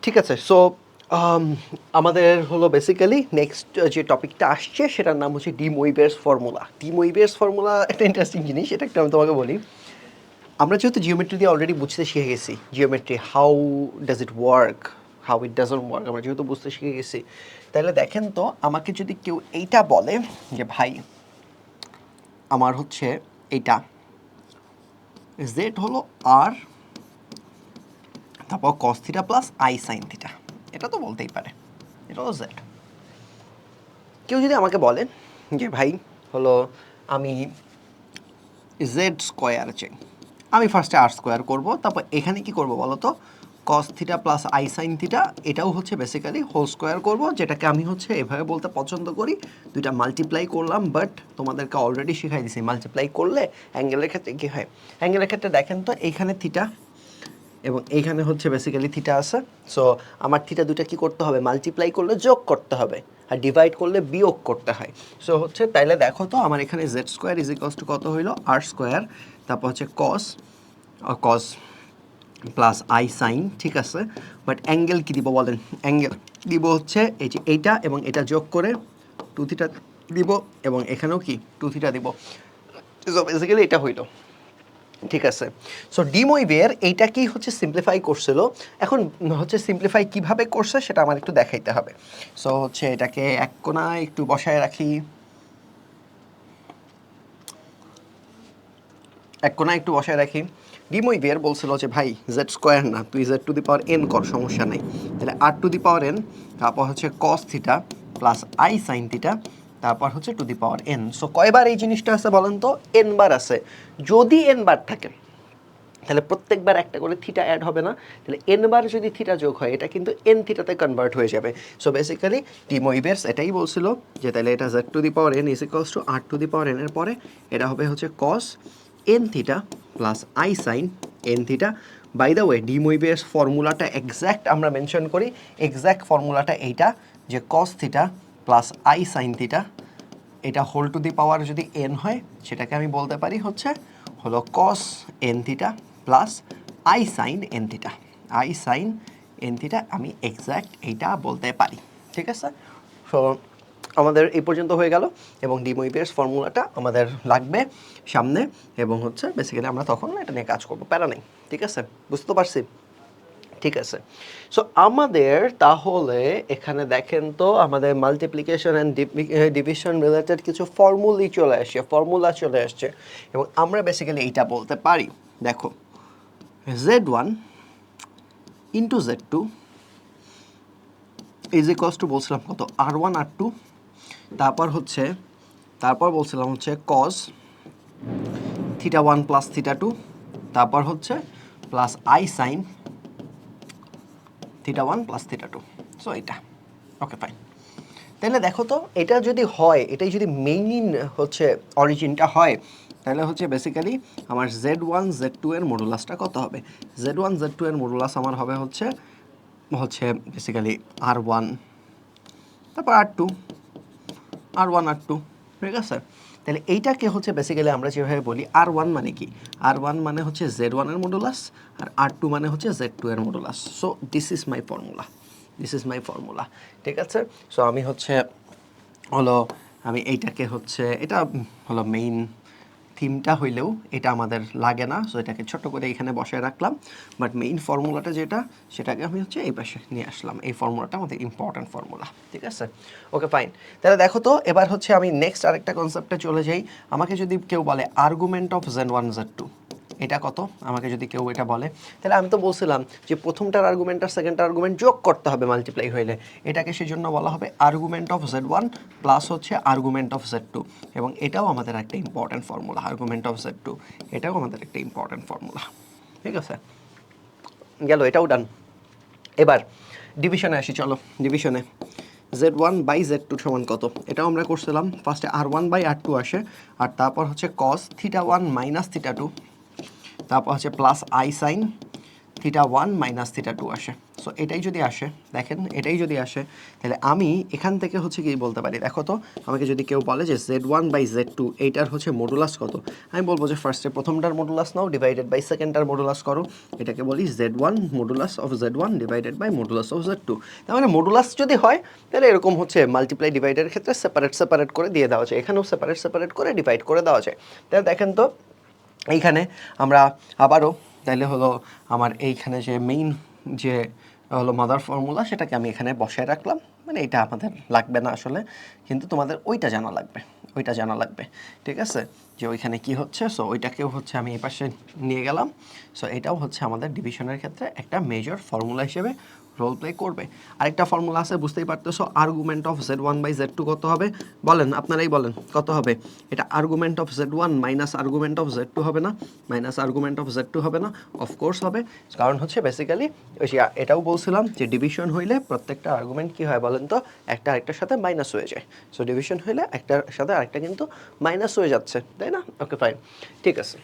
ঠিক আছে। সো আমাদের হলো বেসিক্যালি নেক্সট যে টপিকটা আসছে সেটার নাম হচ্ছে D Moivre's formula. D Moivre's formula একটা ইন্টারেস্টিং জিনিস, এটা একটু আমি তোমাকে বলি। আমরা যেহেতু জিওমেট্রি দিয়ে অলরেডি বুঝতে শিখে গেছি, geometry how does it work, how it doesn't work আমরা যেহেতু বুঝতে শিখে গেছি, তাহলে দেখেন তো আমাকে যদি কেউ এইটা বলে যে ভাই আমার হচ্ছে এইটা জেড হলো আর, তারপর কস theta plus I sine theta, এটা তো বলতেই পারে এটা হলো জেড। কেউ যদি আমাকে বলেন যে ভাই হলো আমি জেড স্কোয়ার চাই, আমি ফার্স্টে আর স্কোয়ার করবো, তারপর এখানে কি করবো বলো তো, কস theta plus I sine theta, এটাও হচ্ছে বেসিক্যালি হোল স্কোয়ার করবো, যেটাকে আমি হচ্ছে এভাবে বলতে পছন্দ করি, দুইটা মাল্টিপ্লাই করলাম। বাট তোমাদেরকে অলরেডি শিখাই দিছি মাল্টিপ্লাই করলে অ্যাঙ্গেলের ক্ষেত্রে কী হয়। অ্যাঙ্গেলের ক্ষেত্রে দেখেন তো এইখানে থিটা এবং এইখানে হচ্ছে বেসিক্যালি থিটা আছে। সো আমার থিটা দুটা কি করতে হবে, মাল্টিপ্লাই করলে যোগ করতে হবে, আর ডিভাইড করলে বিয়োগ করতে হয়। সো হচ্ছে তাইলে দেখো তো আমার এখানে Z square is equals two কত হইলো, আর স্কোয়ার, তারপর হচ্ছে কস কস প্লাস আই সাইন, ঠিক আছে। বাট অ্যাঙ্গেল কী দিব বলেন, অ্যাঙ্গেল দিব হচ্ছে এই যে এইটা এবং এটা যোগ করে টু থিটা দিব, এবং এখানেও কি টু থিটা দিব। সো বেসিক্যালি এটা হইলো, ঠিক আছে। সো ডি মোইভের এইটাকেই হচ্ছে সিম্পলিফাই করছিল। এখন হচ্ছে সিম্পলিফাই কিভাবে করছে সেটা আমার একটু দেখাইতে হবে। সো হচ্ছে এটাকে এক কোণায় একটু বসায় রাখি, এক কোণায় একটু বসায় রাখি। ডি মোইভের বলছিল যে ভাই জেড স্কোয়ার না, তুই Z to the power N কর, সমস্যা নেই। তাহলে আর টু দি পাওয়ার এন, তারপর হচ্ছে কস theta plus I sine theta, তারপর হচ্ছে two the power N. So কয়বার এই জিনিসটা আছে বলেন তো, এন বার আছে। যদি এন বার থাকে তাহলে প্রত্যেকবার একটা করে থিটা অ্যাড হবে না, তাহলে এন বার যদি থিটা যোগ হয় এটা কিন্তু এন থিটাতে কনভার্ট হয়ে যাবে। সো বেসিক্যালি ডি মোইভেরস এটাই বলছিল যে তাহলে এটা Z to the power N is equals to R to the power N এর পরে এটা হবে হচ্ছে cos N theta plus I sine N theta. By the way De Moivre's ফর্মুলাটা এক্স্যাক্ট আমরা মেনশন করি, এক্স্যাক্ট ফর্মুলাটা এইটা যে cos theta plus I sine theta, এটা হোল টু দি পাওয়ার যদি এন হয় সেটাকে আমি বলতে পারি হচ্ছে হলো cos N theta plus I sine N theta, I sine N theta আমি এক্স্যাক্ট এইটা বলতে পারি, ঠিক আছে। সো আমাদের এই পর্যন্ত হয়ে গেল, এবং ডি মোইভেরস ফর্মুলাটা আমাদের লাগবে সামনে, এবং হচ্ছে বেসিক্যালি আমরা তখন এটা নিয়ে কাজ করবো, প্যারা নেই, ঠিক আছে, বুঝতে পারছি। ঠিক আছে। সো আমাদের তাহলে এখানে দেখেন তো আমাদের মাল্টিপ্লিকেশন অ্যান্ড ডিভিশন রিলেটেড কিছু ফর্মুলা চলে আসছে, এবং আমরা বেসিক্যালি এইটা বলতে পারি, দেখো z1 into z2 is equals two বলছিলাম কত, r1 r2, তারপর বলছিলাম হচ্ছে cos থিটা 1 প্লাস থিটা 2, তারপর হচ্ছে plus I sine theta 1 plus theta 2। So এটা ওকে ফাইন। তাহলে দেখো তো এটা যদি হয়, এটাই যদি মেইন হচ্ছে অরিজিনটা হয়, তাহলে হচ্ছে বেসিক্যালি আমার z1 z2 এর মডুলাসটা কত হবে, z1 z2 এর মডুলাস আমার হবে হচ্ছে বেসিক্যালি r1 তারপর r1 r2, ঠিক আছে। তাহলে এইটাকে হচ্ছে বেসিক্যালি আমরা যেভাবে বলি r1 মানে কি, r1 মানে হচ্ছে z1 এর মডুলাস, আর r2 মানে হচ্ছে z2 এর modulus. So this is my formula, ঠিক আছে। সো আমি হচ্ছে হলো আমি এইটাকে হচ্ছে এটা হলো মেইন থিমটা হইলেও এটা আমাদের লাগে না, সো এটাকে ছোট করে এখানে বসায় রাখলাম। বাট মেইন ফর্মুলাটা যেটা সেটাকে আমি হচ্ছে এই পাশে নিয়ে আসলাম, এই ফর্মুলাটা আমাদের ইম্পর্ট্যান্ট ফর্মুলা, ঠিক আছে। ওকে ফাইন। তাহলে দেখো তো এবার হচ্ছে আমি নেক্সট আরেকটা কনসেপ্টে চলে যাই। আমাকে যদি কেউ বলে আর্গুমেন্ট অফ z1 z2 এটা কত, আমাকে যদি কেউ এটা বলে, তাহলে আমি তো বলছিলাম যে প্রথমটার আর্গুমেন্ট আর সেকেন্ডটার আর্গুমেন্ট যোগ করতে হবে মাল্টিপ্লাই হইলে, এটাকে সেজন্য বলা হবে আর্গুমেন্ট অফ z1 প্লাস হচ্ছে আর্গুমেন্ট অফ z2, এবং এটাও আমাদের একটা important formula, argument of z2 এটাও আমাদের একটা ইম্পর্ট্যান্ট ফর্মুলা, ঠিক আছে। গেল, এটাও ডান। এবার ডিভিশনে আসি, চলো ডিভিশনে z1 বাই z2 সমান কত, এটাও আমরা করছিলাম। ফার্স্টে r1 বাই r2 আসে, আর তারপর হচ্ছে cos থিটা 1 মাইনাস থিটা 2, তারপর হচ্ছে plus I sine theta 1 minus theta 2 আসে। সো এটাই যদি আসে, দেখেন এটাই যদি আসে, তাহলে আমি এখান থেকে হচ্ছে কি বলতে পারি, দেখো তো আমাকে যদি কেউ বলে যে z1 বাই z2 এইটার হচ্ছে মডুলাস কত, আমি বলবো যে ফার্স্টে প্রথমটার মডুলাস নাও ডিভাইডেড বাই সেকেন্ডটার মডুলাস করো, এটাকে বলি z1 modulus of z1 divided by modulus of z2। তার মানে মডুলাস যদি হয় তাহলে এরকম হচ্ছে মাল্টিপ্লাই ডিভাইডের ক্ষেত্রে সেপারেট করে দিয়ে দেওয়া যায়, এখানেও সেপারেট করে ডিভাইড করে দেওয়া যায়। তাহলে দেখেন তো এইখানে আমরা আবারও তাহলে হলো আমার এইখানে যে মেইন যে হলো মাদার ফর্মুলা সেটাকে আমি এখানে বসায় রাখলাম, মানে এটা আমাদের লাগবে না আসলে, কিন্তু তোমাদের ওইটা জানা লাগবে, ঠিক আছে, যে ওইখানে কি হচ্ছে। সো ওইটাকেও হচ্ছে আমি এই পাশে নিয়ে গেলাম। সো এটাও হচ্ছে আমাদের ডিভিশনের ক্ষেত্রে একটা মেজর ফর্মুলা হিসেবে রোল প্লে করবে। আরেকটা ফর্মুলা আছে, বুঝতেই পারতেছো, argument of z1 by z2 কত হবে বলেন, আপনারাই বলেন কত হবে। এটা argument of z1 minus argument of z2 হবে না, মাইনাস আর্গুমেন্ট অফ z2 হবে না, অফকোর্স হবে। কারণ হচ্ছে বেসিক্যালি ওই যে এটাও বলছিলাম যে ডিভিশন হইলে প্রত্যেকটা আর্গুমেন্ট কি হয় বলেন তো, একটা আরেকটার সাথে মাইনাস হয়ে যায়। সো ডিভিশন হইলে একটার সাথে আরেকটা কিন্তু মাইনাস হয়ে যাচ্ছে, তাই না? ওকে ফাইন, ঠিক আছে।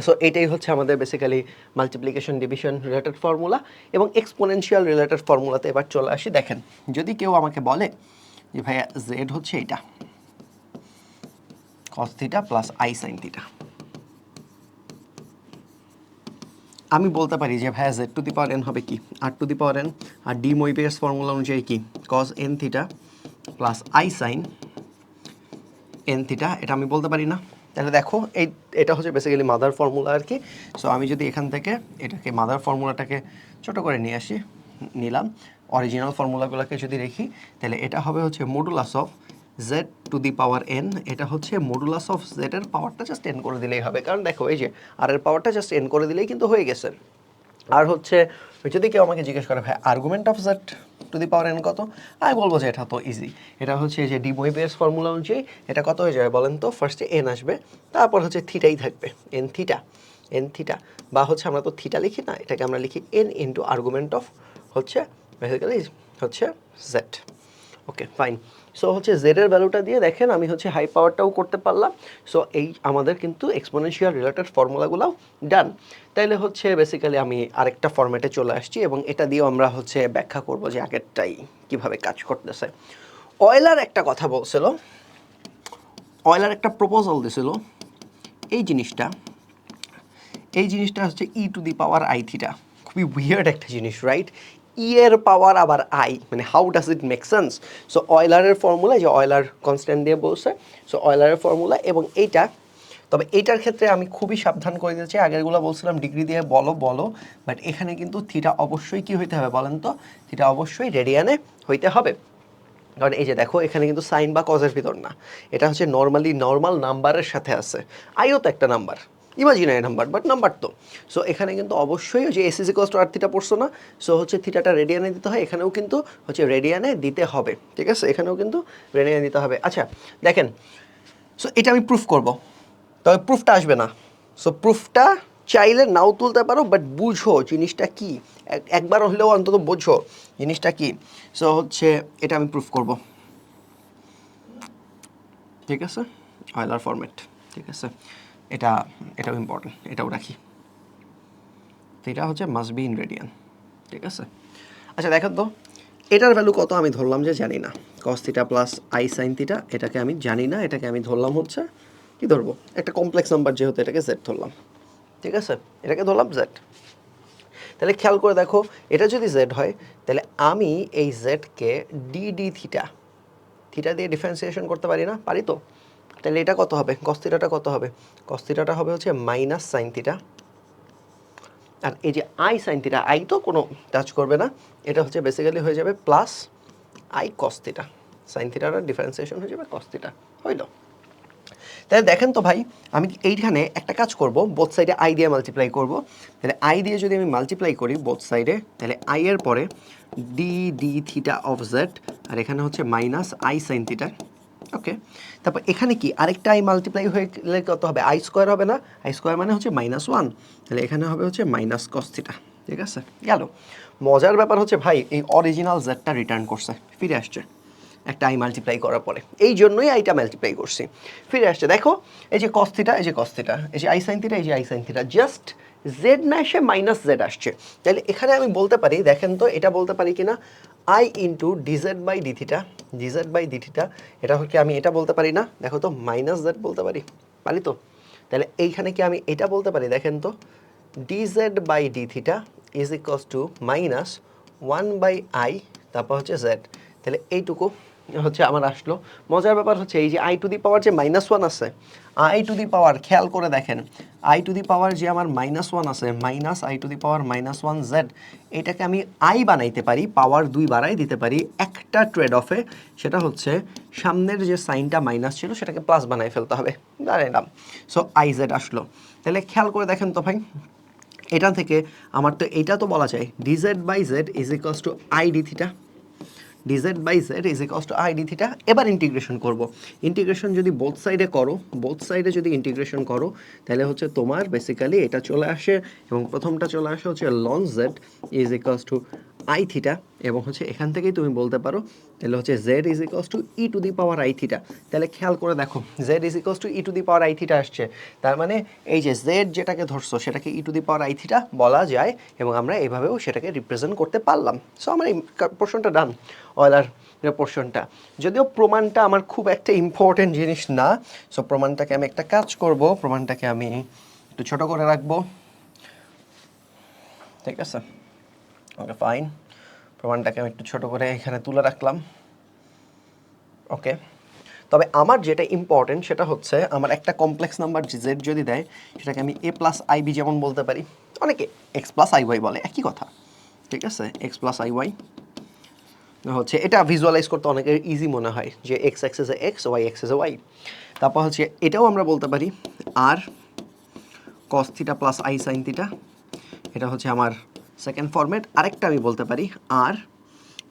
সো এটাই হচ্ছে আমাদের basically multiplication division related formula. এবং এক্সপোনেনশিয়াল রিলেটেড ফর্মুলাতে এবার চলে আসি। দেখেন যদি কেউ আমাকে বলে যে ভাইয়া জেড হচ্ছে এটা কস theta plus I sine theta, আমি বলতে পারি যে ভাইয়া Z to the power N হবে কি আর to the power N, R D মোইবিয়াস formula অনুযায়ী কি কস N theta plus I sine N theta, এটা আমি বলতে পারি না। তাহলে দেখো এটা হচ্ছে বেসিক্যালি মাদার ফর্মুলা আর কি। সো আমি যদি এখান থেকে এটাকে মাদার ফর্মুলাটাকে ছোট করে নিয়ে আসি, নিলাম, অরিজিনাল ফর্মুলাগুলোকে যদি দেখি তাহলে এটা হবে হচ্ছে modulus of Z to the power N, এটা হচ্ছে মডুলাস অফ জেড এর পাওয়ারটা জাস্ট এন করে দিলেই হবে। কারণ দেখো এই যে আর এর পাওয়ারটা জাস্ট এন করে দিলেই কিন্তু হয়ে গেছে। আর হচ্ছে যদি কেউ আমাকে জিজ্ঞেস করে ভাই argument of Z to the power N কত, আমি বলবো যে এটা তো ইজি, এটা হচ্ছে যে ডি মোইবিয়াস ফর্মুলা অনুযায়ী এটা কত হয়ে যাবে বলেন তো, ফার্স্টে এন আসবে, তারপর হচ্ছে থিটাই থাকবে, এন থিটা, বা হচ্ছে আমরা তো থিটা লিখি না, এটাকে আমরা লিখি এন ইন্টু আর্গুমেন্ট অফ হচ্ছে বেসিক্যালি হচ্ছে জেড। ওকে ফাইন। সো হচ্ছে জেড এর ভ্যালুটা দিয়ে দেখেন আমি হচ্ছে হাই পাওয়ারটাও করতে পারলাম। সো এই আমাদের কিন্তু এক্সপোনেনশিয়াল রিলেটেড ফর্মুলাগুলোও ডান। তাইলে হচ্ছে বেসিক্যালি আমি আরেকটা ফরম্যাটে চলে আসছি এবং এটা দিয়েও আমরা হচ্ছে ব্যাখ্যা করব যে আগেরটাই কীভাবে কাজ করতেছে। অয়েলার একটা কথা বলছিল, অয়েলার একটা প্রপোজাল দিছিল, এই জিনিসটা হচ্ছে e to the power I theta, খুবই উইয়ার্ড একটা জিনিস, রাইট? ই এর পাওয়ার আবার আই, মানে how does it make sense? So অয়েলারের ফর্মুলা, যে অয়েলার কনস্ট্যান্ট দিয়ে বলছে, সো অয়েলারের ফর্মুলা এবং এইটা, তবে এইটার ক্ষেত্রে আমি খুবই সাবধান করে দিয়েছি, আগেরগুলো বলছিলাম ডিগ্রি দিয়ে বলো, বাট এখানে কিন্তু থিটা অবশ্যই কি হইতে হবে বলেন তো, থিটা অবশ্যই রেডিয়ানে হইতে হবে। কারণ এই যে দেখো এখানে কিন্তু সাইন বা কজের ভিতর না, এটা হচ্ছে নর্মাল নাম্বারের সাথে আছে। আইও তো একটা number, imaginary number, but number তো। সো এখানে কিন্তু অবশ্যই যে S is equals to R theta পড়ছো না, সো হচ্ছে থিটাটা রেডিয়ানে দিতে হয়, এখানেও কিন্তু হচ্ছে রেডিয়ানে দিতে হবে, ঠিক আছে, এখানেও কিন্তু রেডিয়ানে দিতে হবে। আচ্ছা দেখেন, সো এটা আমি প্রুফ করব, তবে প্রুফটা আসবে না। সো প্রুফটা চাইলে নাও তুলতে পারো, বাট বুঝো জিনিসটা কি, একবার হলেও অন্তত বোঝো জিনিসটা কি। সো হচ্ছে এটা আমি প্রুফ করব, ঠিক আছে, অয়েলার ফরম্যাট, ঠিক আছে, এটাও ইম্পর্টেন্ট, এটাও রাখি। তো এটা হচ্ছে মাস্ট বি ইন রেডিয়ান, ঠিক আছে। আচ্ছা দেখেন তো এটার ভ্যালু কত আমি ধরলাম যে জানি না, কস theta plus I sine theta, এটাকে আমি জানি না, এটাকে আমি ধরলাম হচ্ছে কি ধরবো, একটা কমপ্লেক্স নাম্বার যেহেতু এটাকে জেড ধরলাম, ঠিক আছে, এটাকে ধরলাম জেড। তাহলে খেয়াল করে দেখো এটা যদি জেড হয় তাহলে আমি এই জেডকে ডি থিটা দিয়ে ডিফারেন্সিয়েশন করতে পারি না, পারি তো? তাহলে এটা কত হবে, কস থিটাটা কত হবে, কস থিটাটা হবে হচ্ছে মাইনাস সাইন থিটা, আর এই যে আই সাইন থিটা, আই তো কোনো টাচ করবে না, এটা হচ্ছে বেসিক্যালি হয়ে যাবে plus I cos theta, sine থিটার ডিফারেন্সিয়েশন হয়ে যাবে কস থিটা, হইল? তাহলে দেখেন তো ভাই আমি এইখানে একটা কাজ করব, বোথ সাইডে আই দিয়ে মাল্টিপ্লাই করব। তাহলে আই দিয়ে যদি আমি মাল্টিপ্লাই করি বোথ সাইডে, তাহলে আই এর পরে ডি থিটা অফ জেড, আর এখানে হচ্ছে মাইনাস আই সাইন থিটা, ওকে। তারপর এখানে কি আরেকটা আই মাল্টিপ্লাই হয়ে গেলে কত হবে, আই স্কোয়ার হবে না, আই স্কোয়ার মানে হচ্ছে -1, তাহলে এখানে হবে হচ্ছে মাইনাস কস থিটা, ঠিক আছে, গেল। মজার ব্যাপার হচ্ছে ভাই এই অরিজিনাল জেডটা রিটার্ন করছে, ফিরে আসছে একটা আই মাল্টিপ্লাই করার পরে, এই জন্যই আইটা মাল্টিপ্লাই করছি, ফিরে আসছে। দেখো এই যে কস থিটা, এই যে কস থিটা, এই যে আই সাইন থিটা, এই যে I sine theta, just Z না এসে মাইনাস জেড আসছে, তাহলে এখানে আমি বলতে পারি, দেখেন তো এটা বলতে পারি কি না, I into D Z by D theta, D Z by D theta, এটা হচ্ছে আমি এটা বলতে পারি না, দেখো তো মাইনাস জেড বলতে পারি, পারি তো? তাহলে এইখানে কি আমি এটা বলতে পারি, দেখেন তো D Z by D theta is equals to minus 1/i, তারপর হচ্ছে জেড। তাহলে এইটুকু হচ্ছে আমার আসলো। মজার ব্যাপার হচ্ছে এই যে আই টু দি পাওয়ার যে -1 আছে, আই টু দি পাওয়ার খেয়াল করে দেখেন, আই টু দি পাওয়ার যে আমার -1 আছে, minus I two the power -1 Z, এটাকে আমি আই বানাইতে পারি, পাওয়ার 2 বাড়াই দিতে পারি একটা ট্রেড অফে, সেটা হচ্ছে সামনের যে সাইনটা মাইনাস ছিল সেটাকে প্লাস বানাই ফেলতে হবে, বানাইলাম। সো আই জেড আসলো। তাহলে খেয়াল করে দেখেন তো ভাই, এটা থেকে আমার তো এইটা তো বলা যায় D Z by Z is equals to I D theta, D Z by Z is equals to I D theta. এবার ইন্টিগ্রেশন করব, ইন্টিগ্রেশন যদি বোথ সাইডে করো, বোথ সাইডে যদি ইন্টিগ্রেশন করো, তাহলে হচ্ছে তোমার বেসিক্যালি এটা চলে আসে, এবং প্রথমটা চলে আসে হচ্ছে ln z is equals to i theta, এবং হচ্ছে এখান থেকেই তুমি বলতে পারো তাহলে হচ্ছে Z is equals to e to the power I theta. তাহলে খেয়াল করে দেখো z is equals to e to the power I theta আসছে, তার মানে এই যে জেড যেটাকে ধরছো সেটাকে e to the power I theta বলা যায়, এবং আমরা এভাবেও সেটাকে রিপ্রেজেন্ট করতে পারলাম। সো আমার এই পোর্শনটা ডান, অয়লার পোর্শনটা। যদিও প্রমাণটা আমার খুব একটা ইম্পর্টেন্ট জিনিস না, সো প্রমাণটাকে আমি একটা কাজ করব, প্রমাণটাকে আমি একটু ছোট করে রাখবো, ঠিক আছে? ওকে ফাইন, প্রমাণটাকে আমি একটু ছোট করে এখানে তুলে রাখলাম। ওকে, তবে আমার যেটা ইম্পর্টেন্ট সেটা হচ্ছে আমার একটা কমপ্লেক্স নাম্বার জেড যদি দেয়, সেটাকে আমি এ প্লাস আইবি যেমন বলতে পারি, অনেকে এক্স প্লাস আই ওয়াই বলে, একই কথা, ঠিক আছে? এক্স প্লাস আই ওয়াই হচ্ছে, এটা ভিজুয়ালাইজ করতে অনেকের ইজি মনে হয় যে এক্স এক্সেস এ এক্স, ওয়াই এক্সেস এ ওয়াই। তারপর হচ্ছে এটাও আমরা বলতে পারি r cos theta plus I sine theta, এটা হচ্ছে আমার সেকেন্ড ফরম্যাট। আরেকটা আমি বলতে পারি আর,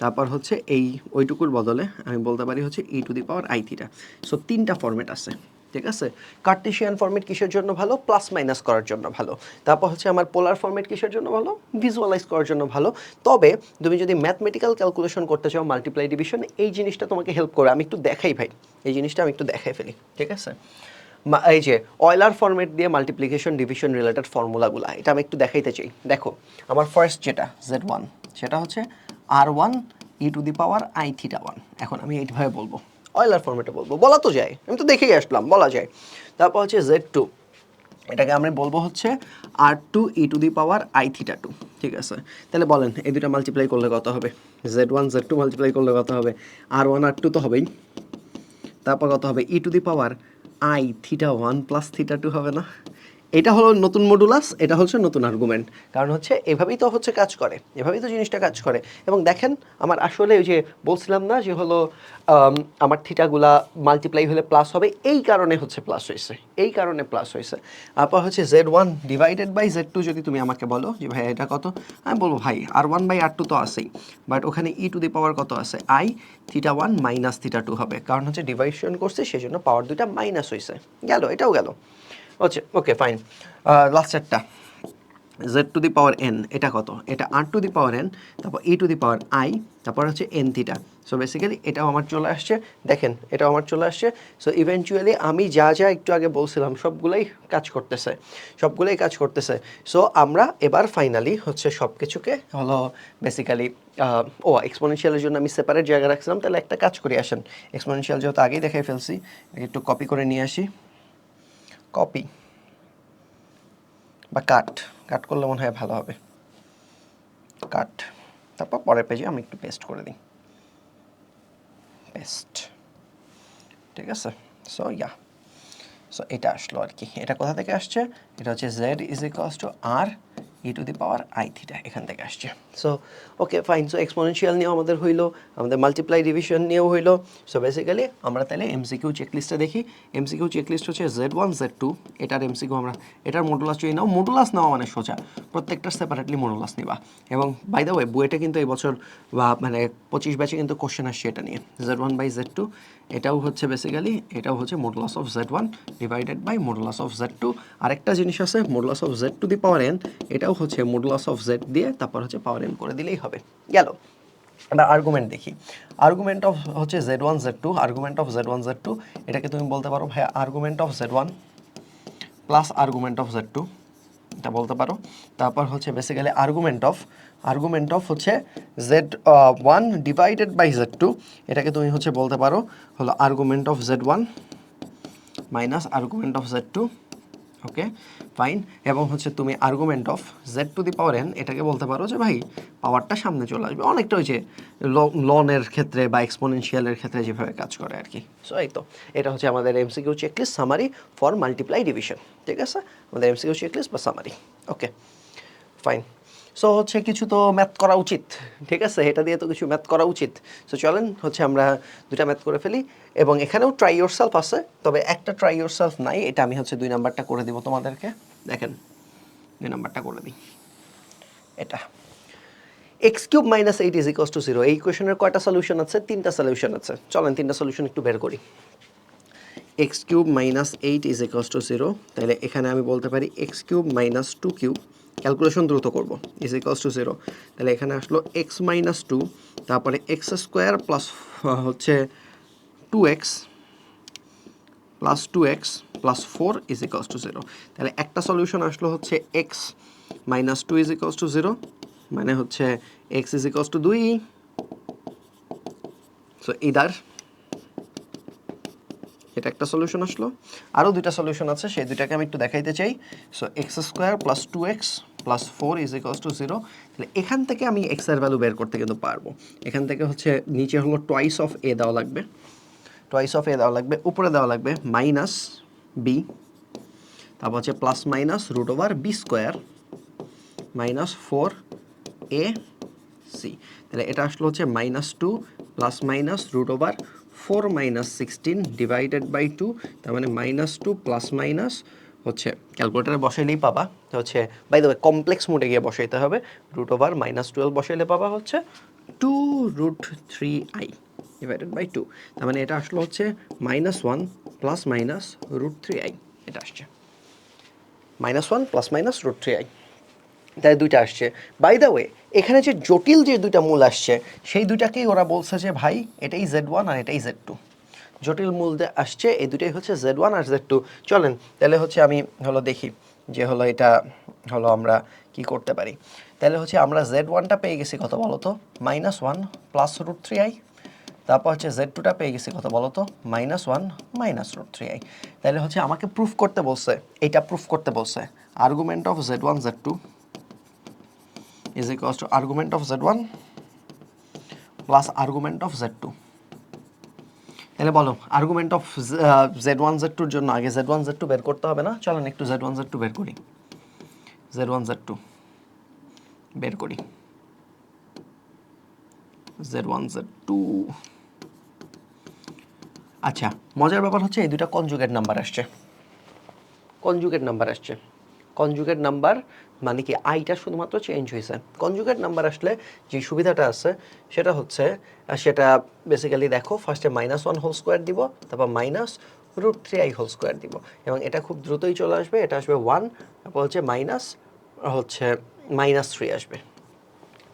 তারপর হচ্ছে এই ওইটুকুর বদলে আমি বলতে পারি হচ্ছে e to the power I theta. So তিনটা ফরম্যাট আছে, ঠিক আছে? কার্টেশিয়ান ফরম্যাট কিসের জন্য ভালো? প্লাস মাইনাস করার জন্য ভালো। তারপর হচ্ছে আমার পোলার ফরম্যাট কিসের জন্য ভালো? ভিজুয়ালাইজ করার জন্য ভালো। তবে তুমি যদি ম্যাথমেটিক্যাল ক্যালকুলেশন করতে চাও, মাল্টিপ্লাই ডিভিশন, এই জিনিসটা তোমাকে হেল্প করে। আমি একটু দেখাই ভাই, এই জিনিসটা আমি একটু দেখাই ফেলি, ঠিক আছে? এই যে অয়লার ফরম্যাট দিয়ে মাল্টিপ্লিকেশন ডিভিশন রিলেটেড ফর্মুলাগুলো, এটা আমি একটু দেখাইতে চাই। দেখো আমার ফার্স্ট যেটা Z1, সেটা হচ্ছে R1 E to the power I theta 1। এখন আমি এইভাবে বলবো, অয়লার ফরম্যাটে বলবো, বলা তো যায়, আমি তো দেখেই আসলাম, বলা যায়। তারপর হচ্ছে Z2, এটাকে আমরা বলবো হচ্ছে R2 E to the power I theta 2, ঠিক আছে? তাহলে বলেন এই দুটা মাল্টিপ্লাই করলে কত হবে? Z1 Z2 মাল্টিপ্লাই করলে কত হবে? R1 R2 তো হবেই, তারপর কত হবে? E to the power I theta 1 plus theta 2 হবে না? এটা হলো নতুন মডুলাস, এটা হচ্ছে নতুন আর্গুমেন্ট, কারণ হচ্ছে এভাবেই তো হচ্ছে কাজ করে, এভাবেই তো জিনিসটা কাজ করে। এবং দেখেন আমার আসলে ওই যে বলছিলাম না যে হলো আমার থিটাগুলা মাল্টিপ্লাই হলে প্লাস হবে, এই কারণে হচ্ছে প্লাস হয়েছে, এই কারণে প্লাস হয়েছে। তারপর হচ্ছে Z1 ডিভাইডেড বাই Z2, যদি তুমি আমাকে বলো যে ভাই এটা কত, আমি বলবো ভাই R1 বাই R2 তো আছেই, বাট ওখানে ই টু দি পাওয়ার কত আছে? আই থিটা 1 মাইনাস থিটা 2 হবে, কারণ হচ্ছে ডিভাইডেশন করছে সেজন্য পাওয়ার দুইটা মাইনাস হয়েছে, গেল, এটাও গেল। আচ্ছা ওকে ফাইন, লাস্ট একটা Z to the power N, এটা কত? এটা আর টু দি পাওয়ার এন, তারপর ই টু দি পাওয়ার আই, তারপর হচ্ছে এন থিটা। সো বেসিক্যালি এটাও আমার চলে আসছে, দেখেন এটাও আমার চলে আসছে। সো ইভেনচুয়ালি আমি যা যা একটু আগে বলছিলাম সবগুলোই কাজ করতেছে, সবগুলোই কাজ করতেছে। সো আমরা এবার ফাইনালি হচ্ছে সব কিছুকে হলো বেসিক্যালি এক্সপোনেনশিয়ালের জন্য আমি সেপারেট জায়গা রাখছিলাম, তাহলে একটা কাজ করে আসেন, এক্সপোনেনশিয়াল যেহেতু আগেই দেখাই ফেলছি, একটু কপি করে নিয়ে আসি, কপি বা কাট, কাট করলে মনে হয় ভালো হবে, কাট, তারপর পরের পেজে আমি একটু পেস্ট করে দিই, পেস্ট, ঠিক আছে? সো ইয়া, সো এটা আসলো আর কি। এটা কোথা থেকে আসছে? এটা হচ্ছে Z is equals to R E to the power I theta, এখান থেকে আসছে। So okay fine, so exponential নিয়েও আমাদের হইলো, আমাদের মাল্টিপ্লাই ডিভিশন নিয়েও হইলো। সো বেসিক্যালি আমরা তাহলে এমসিকিউ চেকলিস্টটা দেখি। এমসিকিউ চেকলিস্ট হচ্ছে Z1 Z2, এটার এমসিকিউ আমরা, এটার মডুলাস যদি নাও, মডুলাস নেওয়া মানে সোজা, প্রত্যেকটা সেপারেটলি মডুলাস নিবা। এবং বাই দ্য ওয়ে বুয়েটে কিন্তু এই বছর বা মানে 25 ব্যাচে কিন্তু কোশ্চেন আসছে এটা নিয়ে, Z1 বাই Z2, এটাও হচ্ছে বেসিক্যালি, এটাও হচ্ছে modulus of Z1 divided by modulus of Z2। আরেকটা জিনিস আছে modulus of Z to the power n, এটাও হচ্ছে মডুলাস অফ Z দিয়ে তারপর হচ্ছে পাওয়ার n করে দিলেই হবে, গেল। আমরা আর্গুমেন্ট দেখি, আর্গুমেন্ট অফ হচ্ছে Z1 Z2, argument of Z1 Z2, এটাকে তুমি বলতে পারো ভাই argument of Z1 plus argument of Z2 এটা বলতে পারো। তারপর হচ্ছে বেসিক্যালি আর্গুমেন্ট অফ হচ্ছে z1 ডিভাইডেড বাই z2, এটাকে তুমি হচ্ছে বলতে পারো হলো argument of z1 minus argument of z2। Okay fine. এবং হচ্ছে তুমি argument of Z to the power N, এটাকে বলতে পারো যে ভাই পাওয়ারটা সামনে চলে আসবে, অনেকটা ওই যে লনের ক্ষেত্রে বা এক্সপোনেনশিয়ালের ক্ষেত্রে যেভাবে কাজ করে আর কি। সো এই তো এটা হচ্ছে আমাদের MCQ checklist summary for multiply division. ঠিক আছে, আমাদের এমসিকিউ চেকলিস্ট বা সামারি। ওকে ফাইন। সো হচ্ছে কিছু তো ম্যাথ করা উচিত, ঠিক আছে, এটা দিয়ে তো কিছু ম্যাথ করা উচিত। সো চলেন হচ্ছে আমরা দুটা ম্যাথ করে ফেলি, এবং এখানেও ট্রাই ইয়োর সেলফ আছে, তবে একটা ট্রাই ইয়োর সেলফ নাই, এটা আমি হচ্ছে 2 নাম্বারটা করে দিব তোমাদেরকে। দেখেন 2 নাম্বারটা করে দিই। এটা x cube minus 8 is equals to 0, এই কোয়েশনের কয়টা সলিউশন আছে? 3টা সলিউশন আছে। চলেন 3টা সলিউশন একটু বের করি। X cube minus 8 is equals to 0, তাহলে এখানে আমি বলতে পারি x cube minus 2 cube, calculation দ্রুত করব, ইজ ইকুয়ালস টু 0। তাহলে এখানে আসলো এক্স মাইনাস 2, তারপরে এক্স স্কোয়ার প্লাস হচ্ছে 2x plus 2x plus 4 is equals to 0। তাহলে একটা সলিউশন আসলো হচ্ছে x minus 2 is equals to 0, মানে হচ্ছে x is equals two 2। So either এটা একটা সলিউশন আসলো। আরও 2টা সলিউশন আছে, সেই 2টাকে আমি একটু দেখাইতে চাই। So x square plus 2x plus 4 is equals to 0। তাহলে এখান থেকে আমি এক্স এর ভ্যালু বের করতে কিন্তু পারবো। এখান থেকে হচ্ছে নিচে হলো টোয়াইস অফ এ দেওয়া লাগবে, উপরে দেওয়া লাগবে মাইনাস বি, তারপর হচ্ছে plus minus root over B square minus 4 A C. তাহলে এটা আসলো হচ্ছে -2 plus minus root over 4 minus 16 divided by 2, তার মানে -2 প্লাস মাইনাস হচ্ছে ক্যালকুলেটারে বসাইলেই পাবা, হচ্ছে বাই দ্য ওয়ে কমপ্লেক্স মোডে গিয়ে বসাইতে হবে। রুট ওভার -12 বসাইলে পাবা হচ্ছে 2√3i ডিভাইডেড বাই 2, তার মানে এটা আসলো হচ্ছে -1 প্লাস মাইনাস √3i, এটা আসছে -1 প্লাস মাইনাস √3i। তাই 2টা আসছে। বাই দ্য ওয়ে এখানে যে জটিল যে 2টা মূল আসছে, সেই 2টাকেই ওরা বলছে যে ভাই এটাই z1 আর এটাই z2। জটিল মূল যে আসছে এই 2টাই হচ্ছে z1 আর z2। চলেন তাহলে হচ্ছে আমি হলো দেখি যে হলো এটা হলো আমরা কি করতে পারি। তাহলে হচ্ছে আমরা z1টা পেয়ে গেছি কত বলো তো, -1 প্লাস √3i। তারপর হচ্ছে z2টা পেয়ে গেছি কত বলো তো, -1 মাইনাস √3i। তাহলে হচ্ছে আমাকে প্রুফ করতে বলছে, এইটা প্রুফ করতে বলছে argument of z1 z2 is equals to argument of z1 plus argument of z2। তাহলে বলো আর্গুমেন্ট অফ z1 z2 এর জন্য আগে z1 z2 বের করতে হবে না? চলেন একটু z1 z2 বের করি। z1 z2 বের করি। z1 z2, আচ্ছা মজার ব্যাপার হচ্ছে এই 2টা কনজুগেট নাম্বার আসছে, কনজুগেট নাম্বার মানে কি আইটা শুধুমাত্র চেঞ্জ হয়েছে। কনজুগেট নাম্বার আসলে যে সুবিধাটা আছে সেটা হচ্ছে সেটা বেসিক্যালি দেখো ফার্স্টে -1 হোল স্কোয়ার দিব, তারপর -√3i হোল স্কোয়ার দিব, এবং এটা খুব দ্রুতই চলে আসবে। এটা আসবে 1, তারপর হচ্ছে -3 আসবে,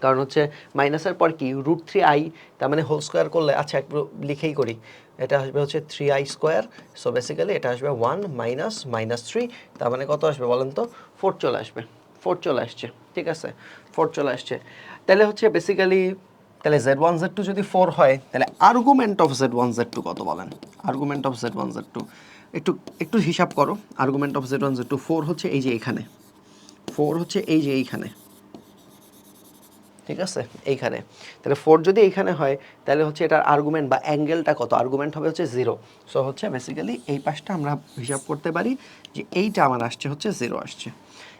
কারণ হচ্ছে মাইনাসের পর কি √3i, তার মানে হোল স্কোয়ার করলে, আচ্ছা একটু লিখেই করি, এটা আসবে হচ্ছে 3i স্কোয়ার। সো বেসিক্যালি এটা আসবে 1 মাইনাস -3, তার মানে কত আসবে বলেন তো, 4 চলে আসবে। 4 চলে আসছে, ঠিক আছে, 4 চলে আসছে। তাহলে হচ্ছে বেসিক্যালি তাহলে z1 z2 যদি 4 হয়, তাহলে আর্গুমেন্ট অফ z1 z2 কত বলেন? আর্গুমেন্ট অফ z1 z2 একটু একটু হিসাব করো। আর্গুমেন্ট অফ z1 z2 4 হচ্ছে এই যে এইখানে, 4 হচ্ছে এই যে এইখানে, ঠিক আছে এইখানে। তাহলে 4 যদি এইখানে হয় তাহলে হচ্ছে এটার আর্গুমেন্ট বা অ্যাঙ্গেলটা কত? আর্গুমেন্ট হবে হচ্ছে 0। সো হচ্ছে বেসিক্যালি এই পাশটা আমরা হিসাব করতে পারি যে এইটা আমার আসছে হচ্ছে 0 আসছে।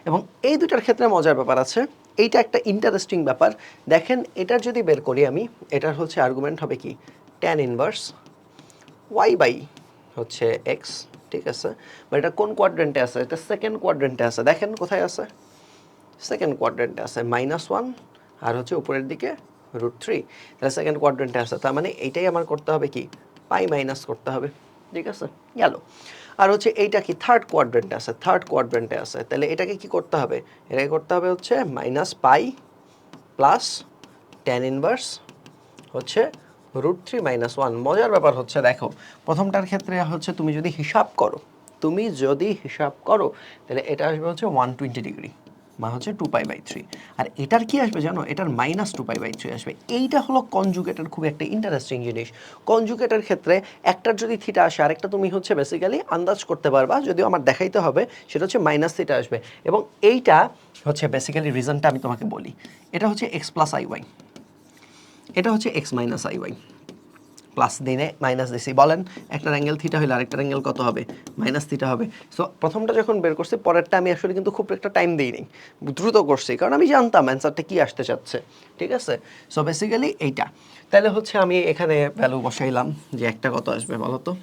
এবং এই দুটার ক্ষেত্রে মজার ব্যাপার আছে, এইটা একটা ইন্টারেস্টিং ব্যাপার। দেখেন এটার যদি বের করি আমি, এটার হচ্ছে আর্গুমেন্ট হবে কি tan ইনভার্স y বাই হচ্ছে x, ঠিক আছে। বাট এটা কোন কোয়াড্রেন্টে আছে? এটা সেকেন্ড কোয়াড্রেন্টে আছে। দেখেন কোথায় আছে? সেকেন্ড কোয়াড্রেন্টে আছে, -1 আর হচ্ছে উপরের দিকে √3, তাহলে সেকেন্ড কোয়াড্রেন্টে আছে। তার মানে এইটাই আমার করতে হবে কি পাই মাইনাস করতে হবে, ঠিক আছে গেল। আর হচ্ছে এইটা কি থার্ড কোয়াড্রেন্টে আছে, তাহলে এটাকে কি করতে হবে? এটাকে করতে হবে হচ্ছে -পাই প্লাস tan ইনভার্স হচ্ছে √3 - 1। মজার ব্যাপার হচ্ছে দেখো প্রথমটার ক্ষেত্রে হচ্ছে তুমি যদি হিসাব করো, তুমি যদি হিসাব করো তাহলে এটা আসবে হচ্ছে 120 ডিগ্রি বা হচ্ছে 2π/3। আর এটার কি আসবে জানো, এটার -2π/3 আসবে। এইটা হলো কনজুগেটের খুব একটা ইন্টারেস্টিং জিনিস। কনজুগেটের ক্ষেত্রে একটার যদি থিটা আসে আরেকটা তুমি হচ্ছে বেসিক্যালি আন্দাজ করতে পারবা, যদিও আমার দেখাইতে হবে, সেটা হচ্ছে -θ আসবে। এবং এইটা হচ্ছে বেসিক্যালি রিজনটা আমি তোমাকে বলি। এটা হচ্ছে x+iy, এটা হচ্ছে x-iy, প্লাস দিনে মাইনাস দিছি। বলেন একটার অ্যাঙ্গেল থিটা হলে আরেকটার অ্যাঙ্গেল কত হবে? -θ হবে। সো প্রথমটা যখন বের করছি, পরেরটা আমি আসলে কিন্তু খুব একটা টাইম দিইনি, দ্রুত করছি, কারণ আমি জানতাম অ্যান্সারটা কি আসতে চাচ্ছে। ঠিক আছে, সো বেসিক্যালি এইটা। তাহলে হচ্ছে আমি এখানে ভ্যালু বসাইলাম যে একটা কত আসবে বলো তো।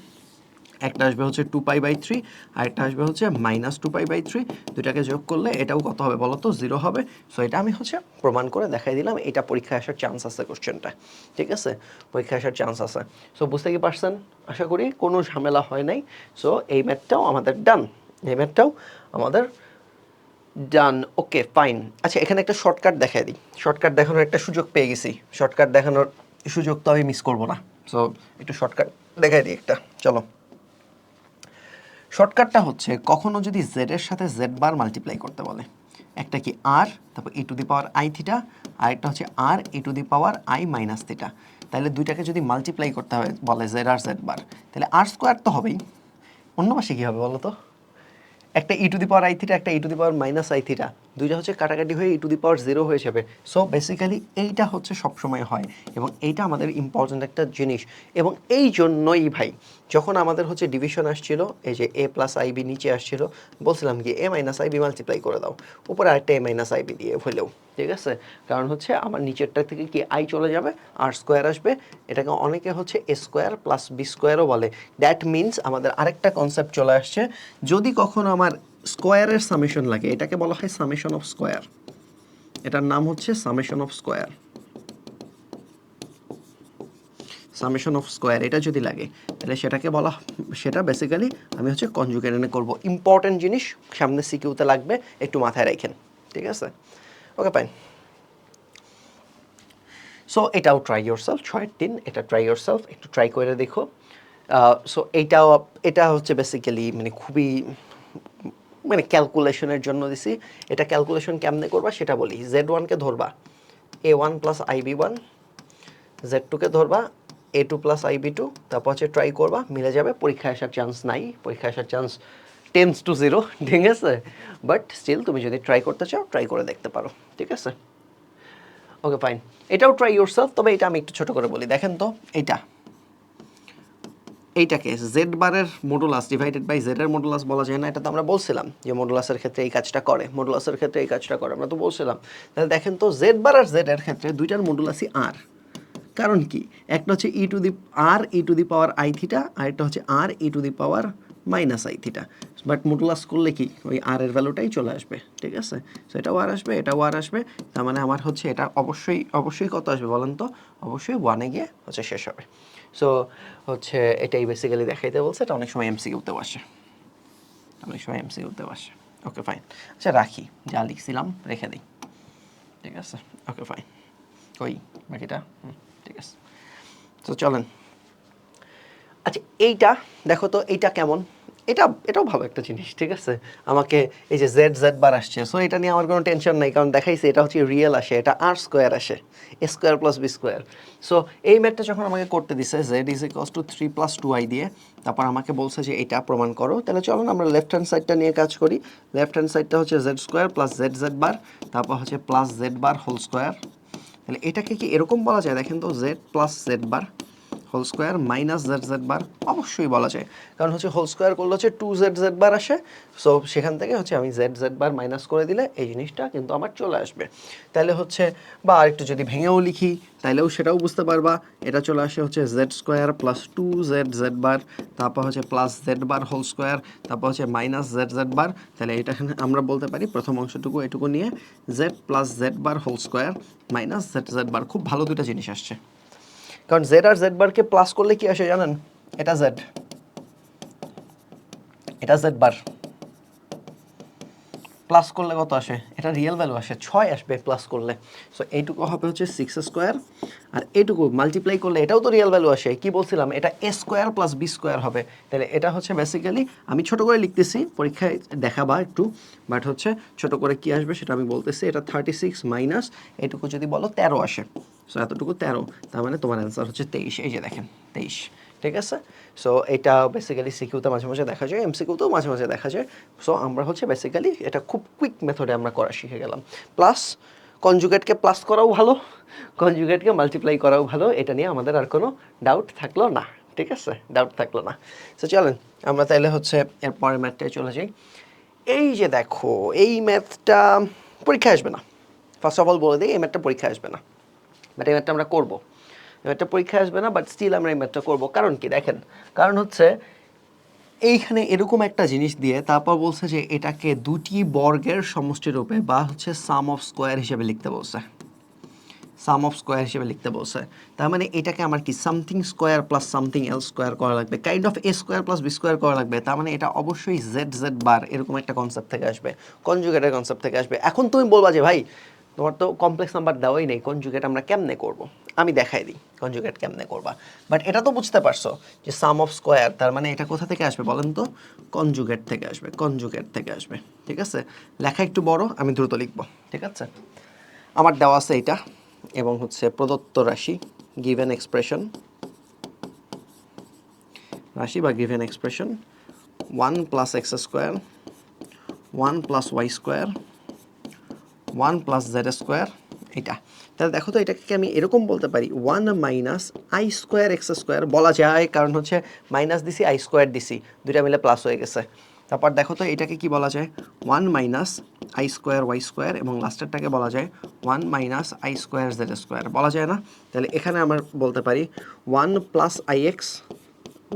একটা আসবে হচ্ছে 2π/3 আর একটা আসবে হচ্ছে -2π/3। দুটাকে যোগ করলে এটাও কত হবে বলো তো? 0 হবে। সো এটা আমি হচ্ছে প্রমাণ করে দেখাই দিলাম। এটা পরীক্ষায় আসার চান্স আছে কোশ্চেনটা। ঠিক আছে, পরীক্ষায় আসার চান্স আছে। সো বুঝতে কি পারছেন? আশা করি কোনো ঝামেলা হয় নাই। সো এই ম্যাথটাও আমাদের ডান, এই ম্যাথটাও আমাদের ডান। Okay fine. আচ্ছা, এখানে একটা শর্টকাট দেখাই দিই। শর্টকাট দেখানোর একটা সুযোগ পেয়ে গেছি, শর্টকাট দেখানোর সুযোগ তো আমি মিস করবো না। সো একটু শর্টকাট দেখাই দিই একটা, চলো। শর্টকাটটা হচ্ছে কখনো যদি জেড এর সাথে জেড বার মাল্টিপ্লাই করতে বলে, একটা কি আর, তারপর e⁻i থিটা, আর একটা হচ্ছে আর e⁻i−θ, তাহলে দুইটাকে যদি মাল্টিপ্লাই করতে হয় বলে জেড আর জেড বার, তাহলে আর স্কোয়ার তো হবেই। অন্য পাশে কী হবে বলো তো? একটা e⁻i থিটা, একটা e⁻−i থিটা, দুইটা হচ্ছে কাটাকাটি হয়ে e⁻0 হয়ে যাবে। সো বেসিক্যালি এইটা হচ্ছে সবসময় হয়, এবং এইটা আমাদের ইম্পর্ট্যান্ট একটা জিনিস। এবং এই জন্যই ভাই, যখন আমাদের হচ্ছে ডিভিশন আসছিল, এই যে a+ib নিচে আসছিল, বলছিলাম কি a-ib মাল্টিপ্লাই করে দাও, উপরে আরেকটা a-ib দিয়ে হইলেও ঠিক আছে। কারণ হচ্ছে আমার নিচেরটা থেকে কি আই চলে যাবে, আর স্কোয়ার আসবে। এটাকে অনেকে হচ্ছে এ স্কোয়ার প্লাস বি স্কোয়ারও বলে। দ্যাট মিনস আমাদের আরেকটা কনসেপ্ট চলে আসছে, যদি কখনো আমার স্কোয়ারের সামেশন লাগে, এটাকে বলা হয় সামেশন অফ স্কোয়ার। এটার নাম হচ্ছে summation of square. Summation of square এটা যদি লাগে, তাহলে সেটাকে বলা, সেটা বেসিক্যালি আমি হচ্ছে কনজুগেট এনে করবো। ইম্পর্টেন্ট জিনিস, সামনে সিকিউতে লাগবে, একটু মাথায় রাখেন। ঠিক আছে, ওকে ফাইন। সো এটাও ট্রাই ইয়োর সেলফ, 6-3, এটা ট্রাই ইয়োর সেলফ, একটু ট্রাই করে দেখো। সো এইটাও, এটা হচ্ছে বেসিক্যালি মানে খুবই মানে ক্যালকুলেশনের জন্য দিছি। এটা ক্যালকুলেশন কেমনে করবা সেটা বলি। Z1কে ধরবা a1 + ib1, Z2কে ধরবা a2 + ib2, তারপর হচ্ছে ট্রাই করবা, মিলে যাবে। পরীক্ষায় আসার চান্স নাই, পরীক্ষায় আসার চান্স টেন্স টু 0, ঠিক আছে। বাট স্টিল তুমি যদি ট্রাই করতে চাও, ট্রাই করে দেখতে পারো। ঠিক আছে, ওকে ফাইন। এটাও ট্রাই ইয়োর সেলফ, তবে এটা আমি একটু ছোট করে বলি। দেখেন তো, এইটাকে জেড বারের মডুলাস ডিভাইডেড বাই জেড এর মডুলাস বলা যায় না? এটা তো আমরা বলছিলাম যে মডুলাসের ক্ষেত্রে এই কাজটা করে, মডুলাসের ক্ষেত্রে এই কাজটা করে, আমরা তো বলছিলাম। তাহলে দেখেন তো, জেড বার আর জেড এর ক্ষেত্রে দুইটার মডুলাসই আর। কারণ কি? একটা হচ্ছে e⁻i থিটা, আর একটা হচ্ছে r e⁻−i theta. But modulus করলে কি ওই আর এর ভ্যালুটাই চলে আসবে। ঠিক আছে, সো এটাও আর আসবে, এটাও আর আসবে। তার মানে আমার হচ্ছে এটা অবশ্যই অবশ্যই কত আসবে বলেন তো? অবশ্যই 1-এ গিয়ে হচ্ছে শেষ হবে। সো হচ্ছে এটাই বেসিক্যালি দেখাইতে বলছে। এটা অনেক সময় এমসিকিউতেও আসে, অনেক সময় এমসিকিউতেও আসে। Okay fine. আচ্ছা রাখি, যা লিখছিলাম রেখে দিই। ঠিক আছে, ওকে ফাইন। কই বাকিটা? ঠিক আছে, তো চলেন। আচ্ছা এইটা দেখো তো, এইটা কেমন? এটাও ভালো একটা জিনিস। ঠিক আছে, আমাকে এই যে জেড বার আসছে, সো এটা নিয়ে আমার কোনো টেনশন নাই, কারণ দেখাইছে এটা হচ্ছে রিয়েল আসে, এটা আর স্কোয়ার আসে, a square plus B square. So এই ম্যাথটা যখন আমাকে করতে দিছে জেড = 3 + 2i দিয়ে, তারপর আমাকে বলছে যে এটা প্রমাণ করো, তাহলে চলুন আমরা লেফট হ্যান্ড সাইডটা নিয়ে কাজ করি। লেফট হ্যান্ড সাইডটা হচ্ছে z square plus Z bar, তারপর হচ্ছে plus Z bar whole square. তাহলে এটাকে কি এরকম বলা যায়? দেখেন তো, z plus Z bar whole square minus z bar, অবশ্যই বলা যায়। কারণ হচ্ছে হোল স্কোয়ার করলে হচ্ছে 2z বার আসে। সো সেখান থেকে হচ্ছে আমি জেড বার মাইনাস করে দিলে এই জিনিসটা কিন্তু আমার চলে আসবে। তাহলে হচ্ছে, বা আরেকটু যদি ভেঙেও লিখি তাইলেও সেটাও বুঝতে পারবা। এটা চলে আসে হচ্ছে z square plus 2z bar, তারপর হচ্ছে plus Z bar whole square, তারপর হচ্ছে মাইনাস জেড বার। তাহলে এটা আমরা বলতে পারি প্রথম অংশটুকু এটুকু নিয়ে z plus Z bar whole square minus z bar. খুব ভালো দুটো জিনিস আসছে, কারণ জেড আর জেড বারকে প্লাস করলে কি আসে জানেন? এটা জেড, এটা জেড বার। প্লাস করলে কত আসে, এটা রিয়েল ভ্যালু আসে 6 আসবে প্লাস করলে। সো এইটুকু হবে হচ্ছে 6 স্কোয়ার, আর এইটুকু মাল্টিপ্লাই করলে এটাও তো রিয়েল ভ্যালু আসে। কি বলছিলাম, এটা a square plus b square হবে। তাহলে এটা হচ্ছে বেসিক্যালি, আমি ছোট করে লিখতেছি, পরীক্ষায় দেখাবা একটু, বাট হচ্ছে ছোট করে কি আসবে সেটা আমি বলতেছি। এটা 36 মাইনাস এইটুকু যদি বলো 13 আসে। সো এতটুকু 13, তার মানে তোমার অ্যান্সার হচ্ছে 23। এই যে দেখেন 23, ঠিক আছে। সো এটা বেসিক্যালি সিকিউতে মাঝে মাঝে দেখা যায়, এমসিকিউতেও মাঝে মাঝে দেখা যায়। সো আমরা হচ্ছে বেসিক্যালি এটা খুব কুইক মেথডে আমরা করা শিখে গেলাম। প্লাস কনজুগেটকে প্লাস করাও ভালো, কনজুগেটকে মাল্টিপ্লাই করাও ভালো, এটা নিয়ে আমাদের আর কোনো ডাউট থাকলো না, ঠিক আছে, ডাউট থাকলো না। সো চলেন আমরা তাইলে হচ্ছে এর পরের ম্যাথটায় চলে যাই। এই যে দেখো, এই ম্যাথটা পরীক্ষা আসবে না, ফার্স্ট অফ অল বলে দিই, এই ম্যাথটা পরীক্ষা আসবে না, বাট এই ম্যাথটা আমরা করবো। এই ম্যাথটা পরীক্ষা আসবে না, বাট স্টিল আমরা এই ম্যাথটা করবো। কারণ কি দেখেন, কারণ হচ্ছে এইখানে এরকম একটা জিনিস দিয়ে তারপর বলছে যে এটাকে দুটি বর্গের সমষ্টি রূপে বা হচ্ছে সাম অফ স্কোয়ার হিসেবে লিখতে বলছে, সাম অফ স্কোয়ার হিসেবে লিখতে বলছে। তার মানে এটাকে আমার কি something square plus something L square করা লাগবে, kind of A square plus B square করা লাগবে। তার মানে এটা অবশ্যই জেড জেড বার এরকম একটা কনসেপ্ট থেকে আসবে, কনজুগেটের কনসেপ্ট থেকে আসবে। এখন তুমি বলবা যে ভাই তোমার তো কমপ্লেক্স নাম্বার দেওয়াই নেই, কনজুগেট আমরা কেমনে করব? আমি দেখাই দিই কনজুগেট কেমনে করবা। বাট এটা তো বুঝতে পারছো যে সাম অফ স্কোয়ার, তার মানে এটা কোথা থেকে আসবে বলেন তো? কনজুগেট থেকে আসবে, কনজুগেট থেকে আসবে, ঠিক আছে। লেখা একটু বড়, আমি দ্রুত লিখবো, ঠিক আছে। আমার দেওয়া আছে এইটা, এবং হচ্ছে প্রদত্ত রাশি, গিভেন এক্সপ্রেশন, রাশি বা given expression 1 plus x square, 1 plus y square, 1 plus z square, এটা। তাহলে দেখো তো এটাকে আমি এরকম বলতে পারি 1 minus i square x square বলা যায়, কারণ হচ্ছে মাইনাস দিছি আই স্কোয়ার দিছি, দুইটা মিলে প্লাস হয়ে গেছে। তারপর দেখো তো এটাকে কি বলা যায়, 1 minus i square y square, এবং লাস্টেরটাকে বলা যায় 1 minus i square z square, বলা যায় না? তাহলে এখানে আমরা বলতে পারি 1 plus i x,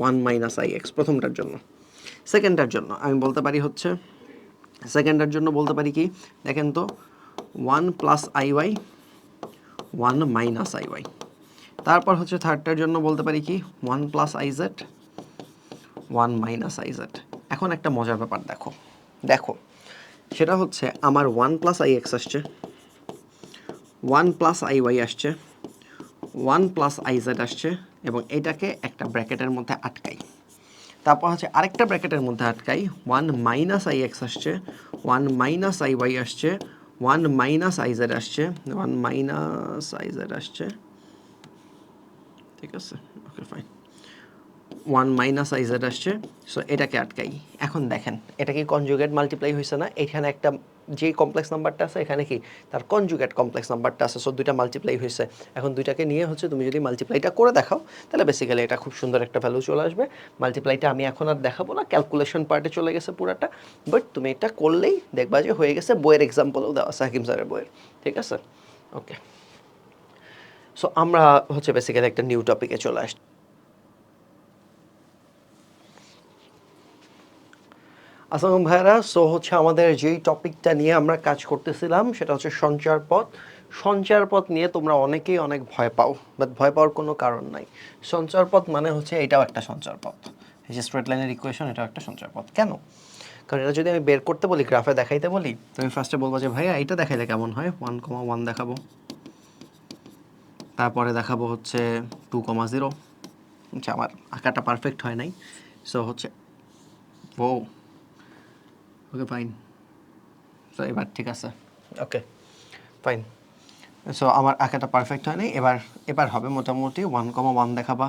1 minus i x প্রথমটার জন্য। সেকেন্ডটার জন্য আমি বলতে পারি হচ্ছে, সেকেন্ডটার জন্য বলতে পারি কি দেখেন তো, 1 plus i y, 1 minus i y. তারপর হচ্ছে থার্ডটার জন্য বলতে পারি কি 1 plus i z, 1 minus i z. এখন একটা মজার ব্যাপার দেখো, দেখো সেটা হচ্ছে আমার 1 প্লাস আই এক্স আসছে, 1 প্লাস আই ওয়াই আসছে, 1 প্লাস আই জেড আসছে, এবং এটাকে একটা ব্র্যাকেটের মধ্যে আটকাই। তারপর হচ্ছে আরেকটা ব্র্যাকেটের মধ্যে আটকাই, 1 মাইনাস আই এক্স আসছে, 1 মাইনাস আই ওয়াই আসছে, 1 মাইনাস আই জেড আসছে, 1 মাইনাস আই জেড আসছে, ঠিক আছে, okay fine, 1 minus i Z আসছে। সো এটাকে আটকাই। এখন দেখেন এটা কি কনজুগেট মাল্টিপ্লাই হয়েছে না? এখানে একটা যে কমপ্লেক্স নাম্বারটা আছে এখানে কি তার কনজুগেট কমপ্লেক্স নাম্বারটা আছে, সো দুইটা মাল্টিপ্লাই হয়েছে। এখন দুইটাকে নিয়ে হচ্ছে তুমি যদি মাল্টিপ্লাইটা করে দেখাও, তাহলে বেসিক্যালি এটা খুব সুন্দর একটা ভ্যালু চলে আসবে। মাল্টিপ্লাইটা আমি এখন আর দেখাবো না, ক্যালকুলেশন পার্টে চলে গেছে পুরাটা, বাট তুমি এটা করলেই দেখবা যে হয়ে গেছে। বইয়ের এক্সাম্পলও দেওয়া আছে হাকিম স্যারের বইয়ের, ঠিক আছে, ওকে। সো আমরা হচ্ছে বেসিক্যালি একটা নিউ টপিকে চলে আসছি। আসসালাম ভাইরা, সো হচ্ছে আমাদের যেই টপিকটা নিয়ে আমরা কাজ করতেছিলাম সেটা হচ্ছে সঞ্চার পথ। সঞ্চার পথ নিয়ে তোমরা অনেকেই অনেক ভয় পাও, বাট ভয় পাওয়ার কোনো কারণ নাই। সঞ্চার পথ মানে হচ্ছে এটাও একটা সঞ্চার পথ, এই যে স্ট্রেট লাইনের ইকুয়েশন, এটাও একটা সঞ্চার পথ। কেন? কারণ এটা যদি আমি বের করতে বলি, গ্রাফে দেখাইতে বলি, তুমি ফার্স্টে বলবো যে ভাইয়া এইটা দেখাইলে কেমন হয়, 1,1 দেখাবো, তারপরে দেখাবো হচ্ছে 2,0। আচ্ছা আমার আঁকাটা পারফেক্ট হয় নাই, সো হচ্ছে ও ওকে ফাইন, সো এবার ঠিক আছে, ওকে ফাইন। সো আমার আঁকাটা পারফেক্ট হয়নি, এবার এবার হবে মোটামুটি 1,1 দেখাবা,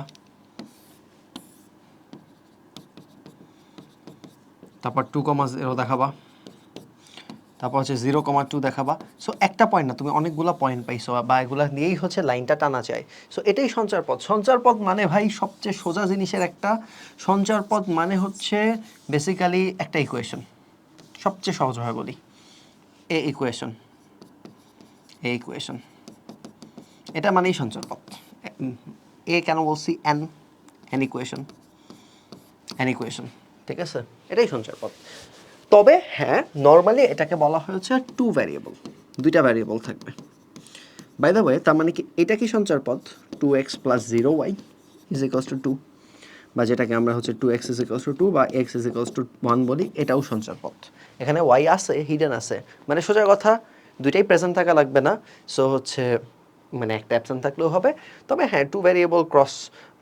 তারপর 2,0 দেখাবা, তারপর হচ্ছে 0,2 দেখাবা। সো একটা পয়েন্ট না, তুমি অনেকগুলো পয়েন্ট পাইছো, বা এগুলা নিয়েই হচ্ছে লাইনটা টানা যায়। সো এটাই সঞ্চার পথ। সঞ্চার পথ মানে ভাই সবচেয়ে সোজা জিনিসের একটা, সঞ্চার পথ মানে হচ্ছে বেসিক্যালি একটা ইকুয়েশন, সবচেয়ে সহজভাবে বলি, এ ইকুয়েশন, এ ইকুয়েশন, এটা মানেই সঞ্চার পথ। এ কেন বলছি, N, N equation, N equation, ঠিক আছে, এটাই সঞ্চার পথ। তবে হ্যাঁ, নর্মালি এটাকে বলা হয়েছে 2 ভ্যারিয়েবল, দুইটা ভ্যারিয়েবল থাকবে। বাই দ্য ওয়ে, তার মানে কি এটা কি সঞ্চার পথ 2x plus 0y is equals two 2, বা যেটাকে আমরা হচ্ছে 2x ইজ ইকুয়ালস টু 2 বা x ইজ ইকুয়ালস টু 1 বলি, এটাও সঞ্চার পথ। এখানে y আছে, হিডেন আছে, মানে সোজা কথা দুইটাই প্রেজেন্ট থাকা লাগবে না। সো হচ্ছে মানে একটা অ্যাবসেন্ট থাকলেও হবে। তবে হ্যাঁ, টু ভ্যারিয়েবল ক্রস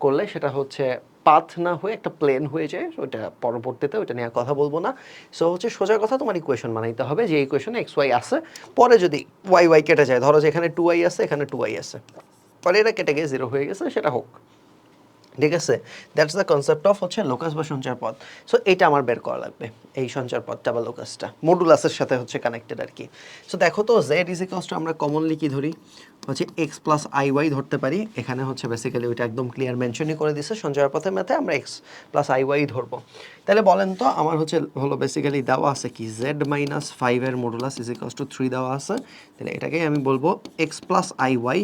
করলে সেটা হচ্ছে পাথ না হয়ে একটা প্লেন হয়ে যায়, ওটা পরবর্তীতে ওটা নিয়ে কথা বলবো না। সো হচ্ছে সোজা কথা তোমার ইকুয়েশন বানাইতে হবে, যে ইকুয়েশনে এক্স ওয়াই আছে, পরে যদি ওয়াই ওয়াই কেটে যায়, ধরো যে এখানে 2y আছে, এখানে 2y আছে, পরে এটা কেটে গিয়ে 0 হয়ে গেছে, সেটা হোক, ঠিক আছে। দ্যাটস দ্য কনসেপ্ট অফ হচ্ছে লোকাস বা সঞ্চার পথ। সো এইটা আমার বের করা লাগবে, এই সঞ্চার পথটা বা লোকাসটা মডুলাসের সাথে হচ্ছে কানেক্টেড আর কি। সো দেখো তো জেড ইজ ইকুয়ালস টু আমরা কমনলি কি ধরি, হচ্ছে এক্স প্লাস আই ওয়াই ধরতে পারি। এখানে হচ্ছে বেসিক্যালি ওইটা একদম ক্লিয়ার মেনশনই করে দিছে, সঞ্চার পথের ম্যাথে আমরা এক্স প্লাস আই ওয়াই ধরবো। তাহলে বলেন তো আমার হলো বেসিক্যালি দেওয়া আছে কি, z minus 5 modulus is equals to 3 দেওয়া আছে। তাহলে এটাকেই আমি বলবো x plus i y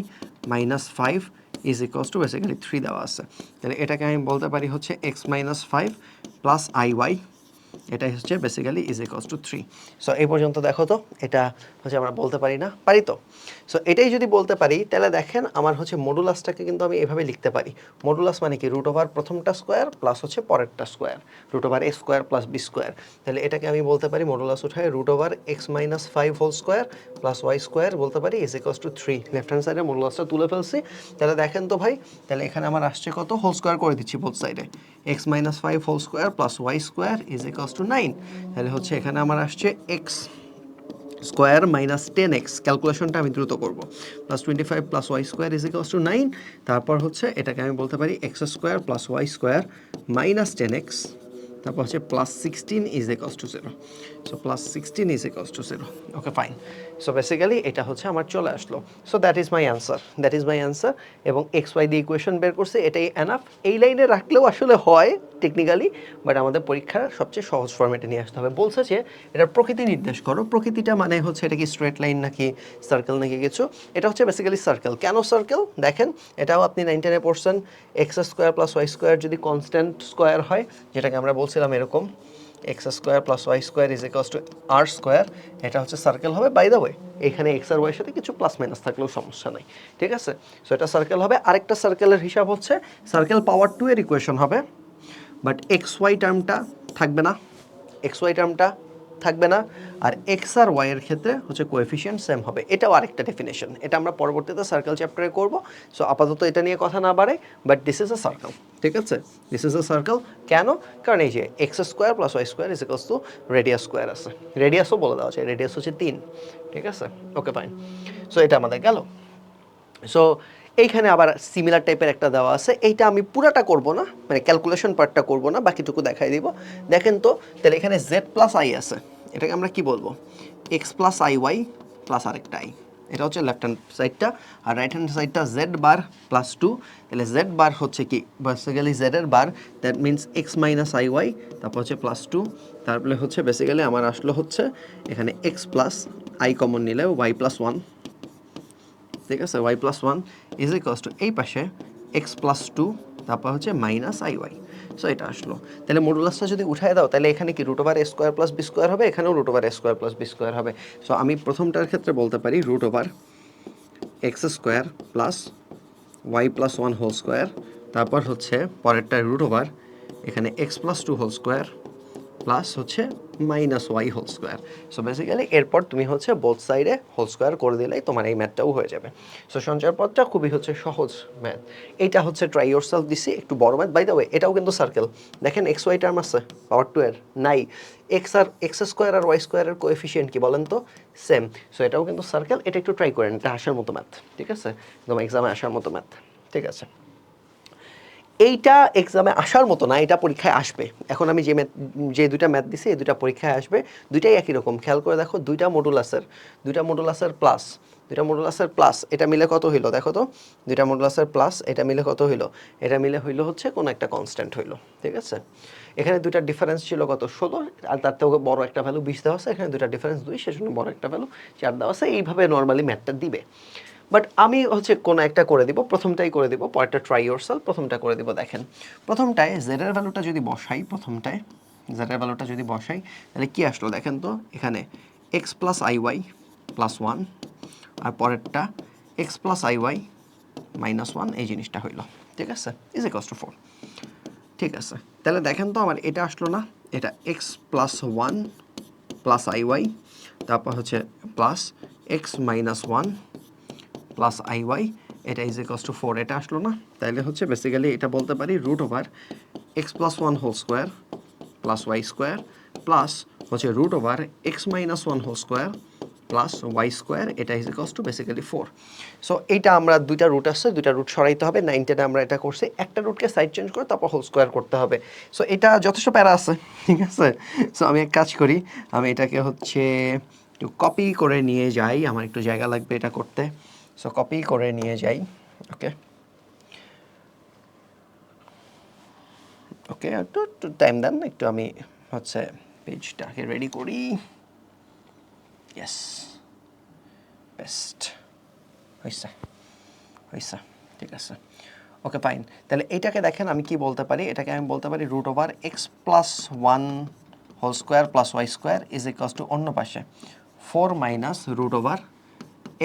minus 5 is equals to basically 3 দেওয়া আছে। তাহলে এটাকে আমি বলতে পারি হচ্ছে x minus 5 plus i y, এটাই হচ্ছে basically is equals to 3। So এই পর্যন্ত দেখো তো, এটা হচ্ছে আমরা বলতে পারি না, পারি তো? সো এটাই যদি বলতে পারি, তাহলে দেখেন আমার হচ্ছে মডুলাসটাকে কিন্তু আমি এভাবে লিখতে পারি। মডুলাস মানে কি, রুট ওভার প্রথমটা স্কোয়ার প্লাস হচ্ছে পরেরটা square, root over a square plus B square. তাহলে এটাকে আমি বলতে পারি মডুলাস উঠায় root over x minus 5 whole square plus y square বলতে পারি is equals to 3। Left hand সাইডে মডুলাসটা তুলে ফেলছি। তাহলে দেখেন তো ভাই, তাহলে এখানে আমার আসছে কত, হোল স্কোয়ার করে দিচ্ছি বোথ সাইডে, x minus 5 whole square plus y square is equals to 9। তাহলে হচ্ছে এখানে আমার আসছে এক্স স্কোয়ার মাইনাস 10x, ক্যালকুলেশনটা আমি দ্রুত করব, plus 25 plus y square is equals to 9। তারপর হচ্ছে এটাকে আমি বলতে পারি x square plus y square minus 10x, তারপর হচ্ছে plus 16 is equals to 0। So plus 16 is equals to 0। Okay fine. So basically এটা হচ্ছে আমার চলে আসলো। So that is my answer, that is my answer. এবং এক্স ওয়াই দিয়ে equation বের করছে, এটাই এনাফ। এই লাইনে রাখলেও আসলে হয় টেকনিক্যালি, বাট আমাদের পরীক্ষার সবচেয়ে সহজ ফর্মেটে নিয়ে আসতে হবে। বলছে যে এটার প্রকৃতি নির্দেশ করো। প্রকৃতিটা মানে হচ্ছে এটা কি স্ট্রেট লাইন নাকি সার্কেল নাকি কিছু, এটা হচ্ছে বেসিক্যালি সার্কেল। কেন সার্কেল দেখেন, এটাও আপনি 9-10-এ পড়ছেন। X square plus y square যদি কনস্ট্যান্ট স্কোয়ার হয়, যেটাকে আমরা বলছিলাম এরকম x square plus y square is equals to r square, এটা হচ্ছে সার্কেল হবে। বাই দ্য ওয়ে, এখানে এক্স আর ওয়াইয়ের সাথে কিছু প্লাস মাইনাস থাকলেও সমস্যা নাই, ঠিক আছে। সো এটা সার্কেল হবে। আরেকটা সার্কেলের হিসাব হচ্ছে সার্কেল পাওয়ার 2 এর ইকুয়েশন হবে, বাট এক্স ওয়াই টার্মটা থাকবে না, এক্স ওয়াই টার্মটা থাকবে না। আর এক্স আর ওয়াই এর ক্ষেত্রে হচ্ছে কোএফিসিয়েন্ট সেম হবে। এটাও আরেকটা ডেফিনেশন, এটা আমরা পরবর্তীতে সার্কেল চ্যাপ্টারে করব। সো আপাতত এটা নিয়ে কথা না বাড়াই, but this is a circle, ঠিক আছে। This is a circle. কেন? কারণ এই যে x square plus y square is equals to radius square আছে, রেডিয়াসও বলে দেওয়া আছে, রেডিয়াস হচ্ছে 3, ঠিক আছে। ওকে ফাইন। সো এটা আমাদের গেল। সো এইখানে আবার সিমিলার টাইপের একটা দেওয়া আছে, এইটা আমি পুরাটা করব না, মানে ক্যালকুলেশন পার্টটা করব না, বাকিটুকু দেখাই দিব। দেখেন তো, তাহলে এখানে জেড প্লাস আই আছে, এটাকে আমরা কি বলবো, x plus i y plus আরেকটা আই। এটা হচ্ছে লেফট হ্যান্ড সাইডটা, আর রাইট হ্যান্ড সাইডটা জেড বার প্লাস 2। তাহলে জেড বার হচ্ছে কি, বেসিক্যালি জেডের bar, that means x minus i y, তারপর হচ্ছে প্লাস 2, তারপরে হচ্ছে বেসিক্যালি আমার আসলো হচ্ছে এখানে এক্স প্লাস আই কমন নিলে ওয়াই প্লাস 1, ঠিক আছে। Y plus 1 is equals to এই পাশে এক্স প্লাস 2, তারপর হচ্ছে মাইনাস আই ওয়াই। সো এটা আসলো। তাহলে মডুলাসটা যদি উঠায় দাও, তাহলে এখানে কি root over a square plus B square হবে, এখানেও root over a square plus B square হবে। সো আমি প্রথমটার ক্ষেত্রে বলতে পারি root over x square plus y plus 1 whole square, তারপর হচ্ছে পরেরটা রুট ওভার এখানে x plus 2 whole square plus হচ্ছে minus y whole square. So basically এরপর তুমি হচ্ছে বোথ সাইডে হোল স্কোয়ার করে দিলেই তোমার এই ম্যাথটাও হয়ে যাবে। সো সঞ্চয় পথটা খুবই হচ্ছে সহজ ম্যাথ। এইটা হচ্ছে ট্রাই ইয়োর সেলফ দিছি, একটু বড় ম্যাথ। বাই দ্য ওয়ে, এটাও কিন্তু সার্কেল। দেখেন এক্স ওয়াই টার্ম আছে, পাওয়ার 2 এর নাই। এক্স স্কোয়ার আর ওয়াই স্কোয়ারের কোএফিসিয়েন্ট কি বলেন তো, সেম। সো এটাও কিন্তু সার্কেল। এটা একটু ট্রাই করেন, এটা আসার মতো ম্যাথ, ঠিক আছে, একদম এক্সামে আসার মতো ম্যাথ, ঠিক আছে। এইটা এক্সামে আসার মতো না, এটা পরীক্ষায় আসবে। এখন আমি যে দুইটা ম্যাথ দিছি, এই দুইটা পরীক্ষায় আসবে। দুইটাই একই রকম, খেয়াল করে দেখো, দুইটা মডুলাসের প্লাস এটা মিলে কত হইলো দেখো তো, দুইটা মডুলাসের প্লাস এটা মিলে কত হইলো, এটা মিলে হইলো হচ্ছে কোনো একটা কনস্ট্যান্ট হইলো, ঠিক আছে। এখানে দুইটা ডিফারেন্স ছিল কত, 16, আর তার থেকে বড় একটা ভ্যালু 20 দেওয়া আছে। এখানে দুইটা ডিফারেন্স 2, সেজন্য বড় একটা ভ্যালু 4 দেওয়া আছে। এইভাবে নর্মালি ম্যাথটা দিবে। বাট আমি হচ্ছে কোনো একটা করে দিব, প্রথমটাই করে দিব, পরেরটা ট্রাই ইয়োরসেলফ, প্রথমটা করে দিব। দেখেন প্রথমটায় জেড এর ভ্যালুটা যদি বসাই, তাহলে কি আসলো দেখেন তো, এখানে x plus i y plus 1, আর পরেরটা x plus i y minus 1, এই জিনিসটা হইল, ঠিক আছে, ইজ ইকুয়ালস টু 4। ঠিক আছে, তাহলে দেখেন তো আমার এটা আসলো না, এটা x plus one plus i y, তারপর হচ্ছে plus x minus one plus i y, এটা ইজ ইকস টু 4, এটা আসলো না, তাইলে হচ্ছে বেসিক্যালি এটা বলতে পারি root over x plus one whole square plus y square plus হচ্ছে root over x minus one whole square plus y square, এটা is equals to basically 4। So এইটা আমরা দুইটা রুট আসছে, দুইটা রুট সরাইতে হবে, 9-10 আমরা এটা করছি, একটা রুটকে সাইড চেঞ্জ করে তারপর হোল স্কোয়ার করতে হবে। সো এটা যথেষ্ট প্যারা আছে, ঠিক আছে। সো আমি এক কাজ করি, আমি এটাকে হচ্ছে একটু কপি করে নিয়ে যাই, আমার একটু জায়গা লাগবে এটা করতে। সো কপি করে নিয়ে যাই, ওকে ওকে, একটু একটু টাইম দেন, একটু আমি হচ্ছে পেজটাকে রেডি করি। ইয়েস, বেস্ট হয়েছে হয়েছে, ঠিক আছে, ওকে ফাইন। তাহলে এইটাকে দেখেন আমি কি বলতে পারি, এটাকে আমি বলতে পারি root over x plus one whole square plus y square is equals to অন্য পাশে 4 minus root over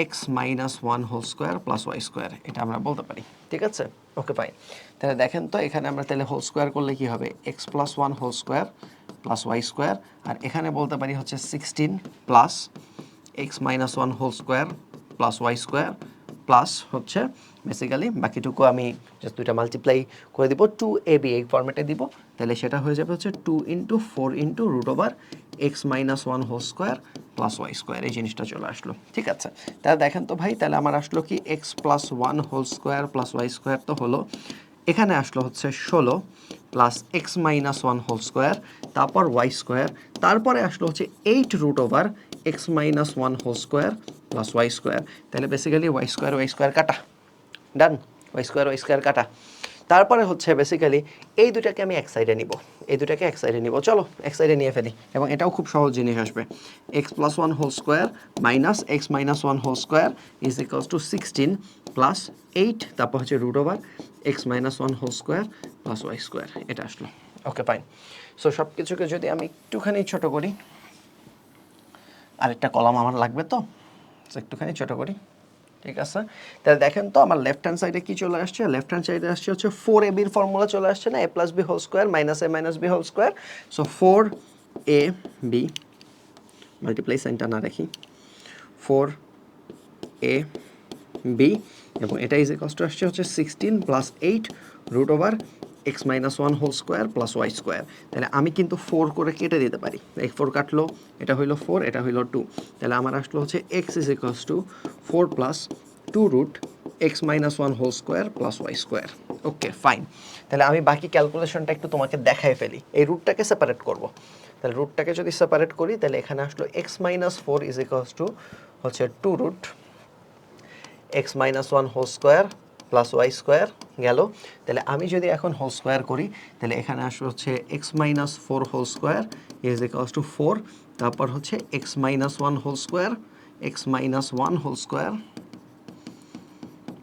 x minus one whole square plus y square, এটা আমরা বলতে পারি, ঠিক আছে, ওকে ফাইন। তাহলে দেখেন তো এখানে আমরা তাহলে হোল স্কোয়ার করলে কি হবে, x plus one whole square plus y square, আর এখানে বলতে পারি হচ্ছে 16 plus x minus one whole square plus y square plus হচ্ছে বেসিক্যালি বাকিটুকু আমি জাস্ট দুইটা মাল্টিপ্লাই করে দিব, 2ab এই ফর্মেটে দিব, তাহলে সেটা হয়ে যাবে হচ্ছে 2 into 4 into root over x minus one whole square plus y square, এই জিনিসটা চলে আসলো, ঠিক আছে। তাহলে দেখেন তো ভাই, তাহলে আমার আসলো কি x plus one whole square plus y square তো হলো, এখানে আসলো হচ্ছে 16 plus x minus one whole square, তারপর ওয়াই স্কোয়ার, তারপরে আসলো হচ্ছে 8 root over x minus one whole square plus y square, তাহলে বেসিক্যালি ওয়াই স্কোয়ার কাটা, ডান, ওয়াই স্কোয়ার কাটা। তারপরে হচ্ছে বেসিক্যালি এই দুটাকে আমি এক সাইডে নিব, এই দুটাকে এক সাইডে নিব, চলো এক সাইডে নিয়ে ফেলি, এবং এটাও খুব সহজ জিনিস আসবে, x plus one whole square minus x minus one whole square is equals to 16 plus 8, তারপর হচ্ছে root over x minus one whole square plus y square, এটা আসলো, ওকে ফাইন। সো সব কিছুকে যদি আমি একটুখানি ছোট করি, আরেকটা কলাম আমার লাগবে তো, একটুখানি ছোট করি, ঠিক আছে। তাহলে দেখেন তো আমার লেফট হ্যান্ড সাইডে কি চলে আসছে, লেফট হ্যান্ড সাইডে আসছে হচ্ছে 4ab এর ফর্মুলা চলে আসছে না, a plus b whole square minus a minus b whole square. So 4ab multiply সাইনটা না রাখি, 4ab, এবং এটা ইজ ইকুয়ালস টু আসছে হচ্ছে 16 plus 8 root over x minus one whole square plus y square. তাহলে আমি কিন্তু 4 করে কেটে দিতে পারি, এই 4 কাটলো, এটা হইলো 4, এটা হইলো 2, তাহলে আমার আসলো হচ্ছে x is equals to 4 plus 2 root x minus one whole square plus y square, okay fine. তাহলে আমি বাকি ক্যালকুলেশনটা একটু তোমাকে দেখাই ফেলি, এই রুটটাকে সেপারেট করব। তাহলে রুটটাকে যদি সেপারেট করি, তাহলে এখানে আসলো x minus 4 is equals to হচ্ছে 2 root x minus one whole square plus y square গেল। তাহলে আমি যদি এখন হোল স্কোয়ার করি, তাহলে এখানে আসলে হচ্ছে x minus 4 whole square is equals to 4, তারপর হচ্ছে x minus one whole square, x minus one whole square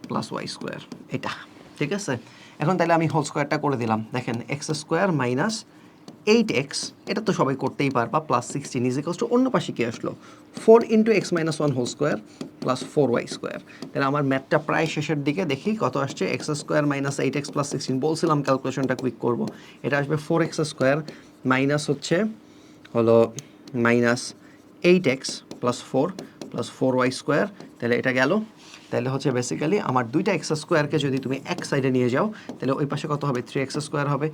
plus y square, এটা ঠিক আছে। এখন তাহলে আমি হোল স্কোয়ারটা করে দিলাম, দেখেন এক্স স্কোয়ার মাইনাস 8x, এটা তো সবাই করতেই পারবা, প্লাস 16 ইজ ইকুয়ালস টু অন্য পাশে কি আসলো 4 into x minus one whole square plus 4y square. তাহলে আমার ম্যাথটা প্রায় শেষের দিকে, দেখি কত আসছে, x square minus 8x plus 16, বলছিলাম ক্যালকুলেশনটা কুইক করব, এটা আসবে 4x স্কোয়ার মাইনাস হচ্ছে হলো minus 8x plus 4 plus 4y square, তাহলে এটা গেল। তাহলে হচ্ছে বেসিক্যালি আমার দুইটা এক্স স্কোয়ারকে যদি তুমি এক সাইডে নিয়ে যাও, তাহলে ওই পাশে কত হবে, 3x স্কোয়ার হবে,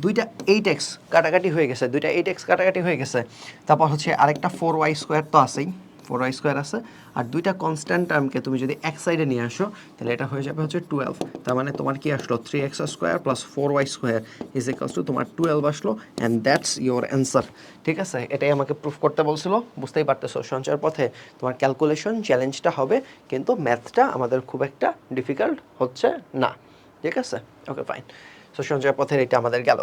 দুইটা 8x কাটাকাটি হয়ে গেছে, দুইটা 8x কাটাকাটি হয়ে গেছে, তারপর হচ্ছে আরেকটা 4y স্কোয়ার তো আছেই, 4y স্কোয়ার আছে, আর দুইটা কনস্ট্যান্ট টার্মকে তুমি যদি এক সাইডে নিয়ে আসো, তাহলে এটা হয়ে যাবে হচ্ছে 12, তার মানে তোমার কি আসলো 3x square plus 4y square is equals two তোমার 12 আসলো, অ্যান্ড দ্যাটস ইয়োর অ্যান্সার, ঠিক আছে। এটাই আমাকে প্রুফ করতে বলছিল, বুঝতেই পারতেছো সঞ্চয়ের পথে তোমার ক্যালকুলেশন চ্যালেঞ্জটা হবে, কিন্তু ম্যাথটা আমাদের খুব একটা ডিফিকাল্ট হচ্ছে না, ঠিক আছে, ওকে ফাইন। সো সঞ্চয়ের পথের এটা আমাদের গেল,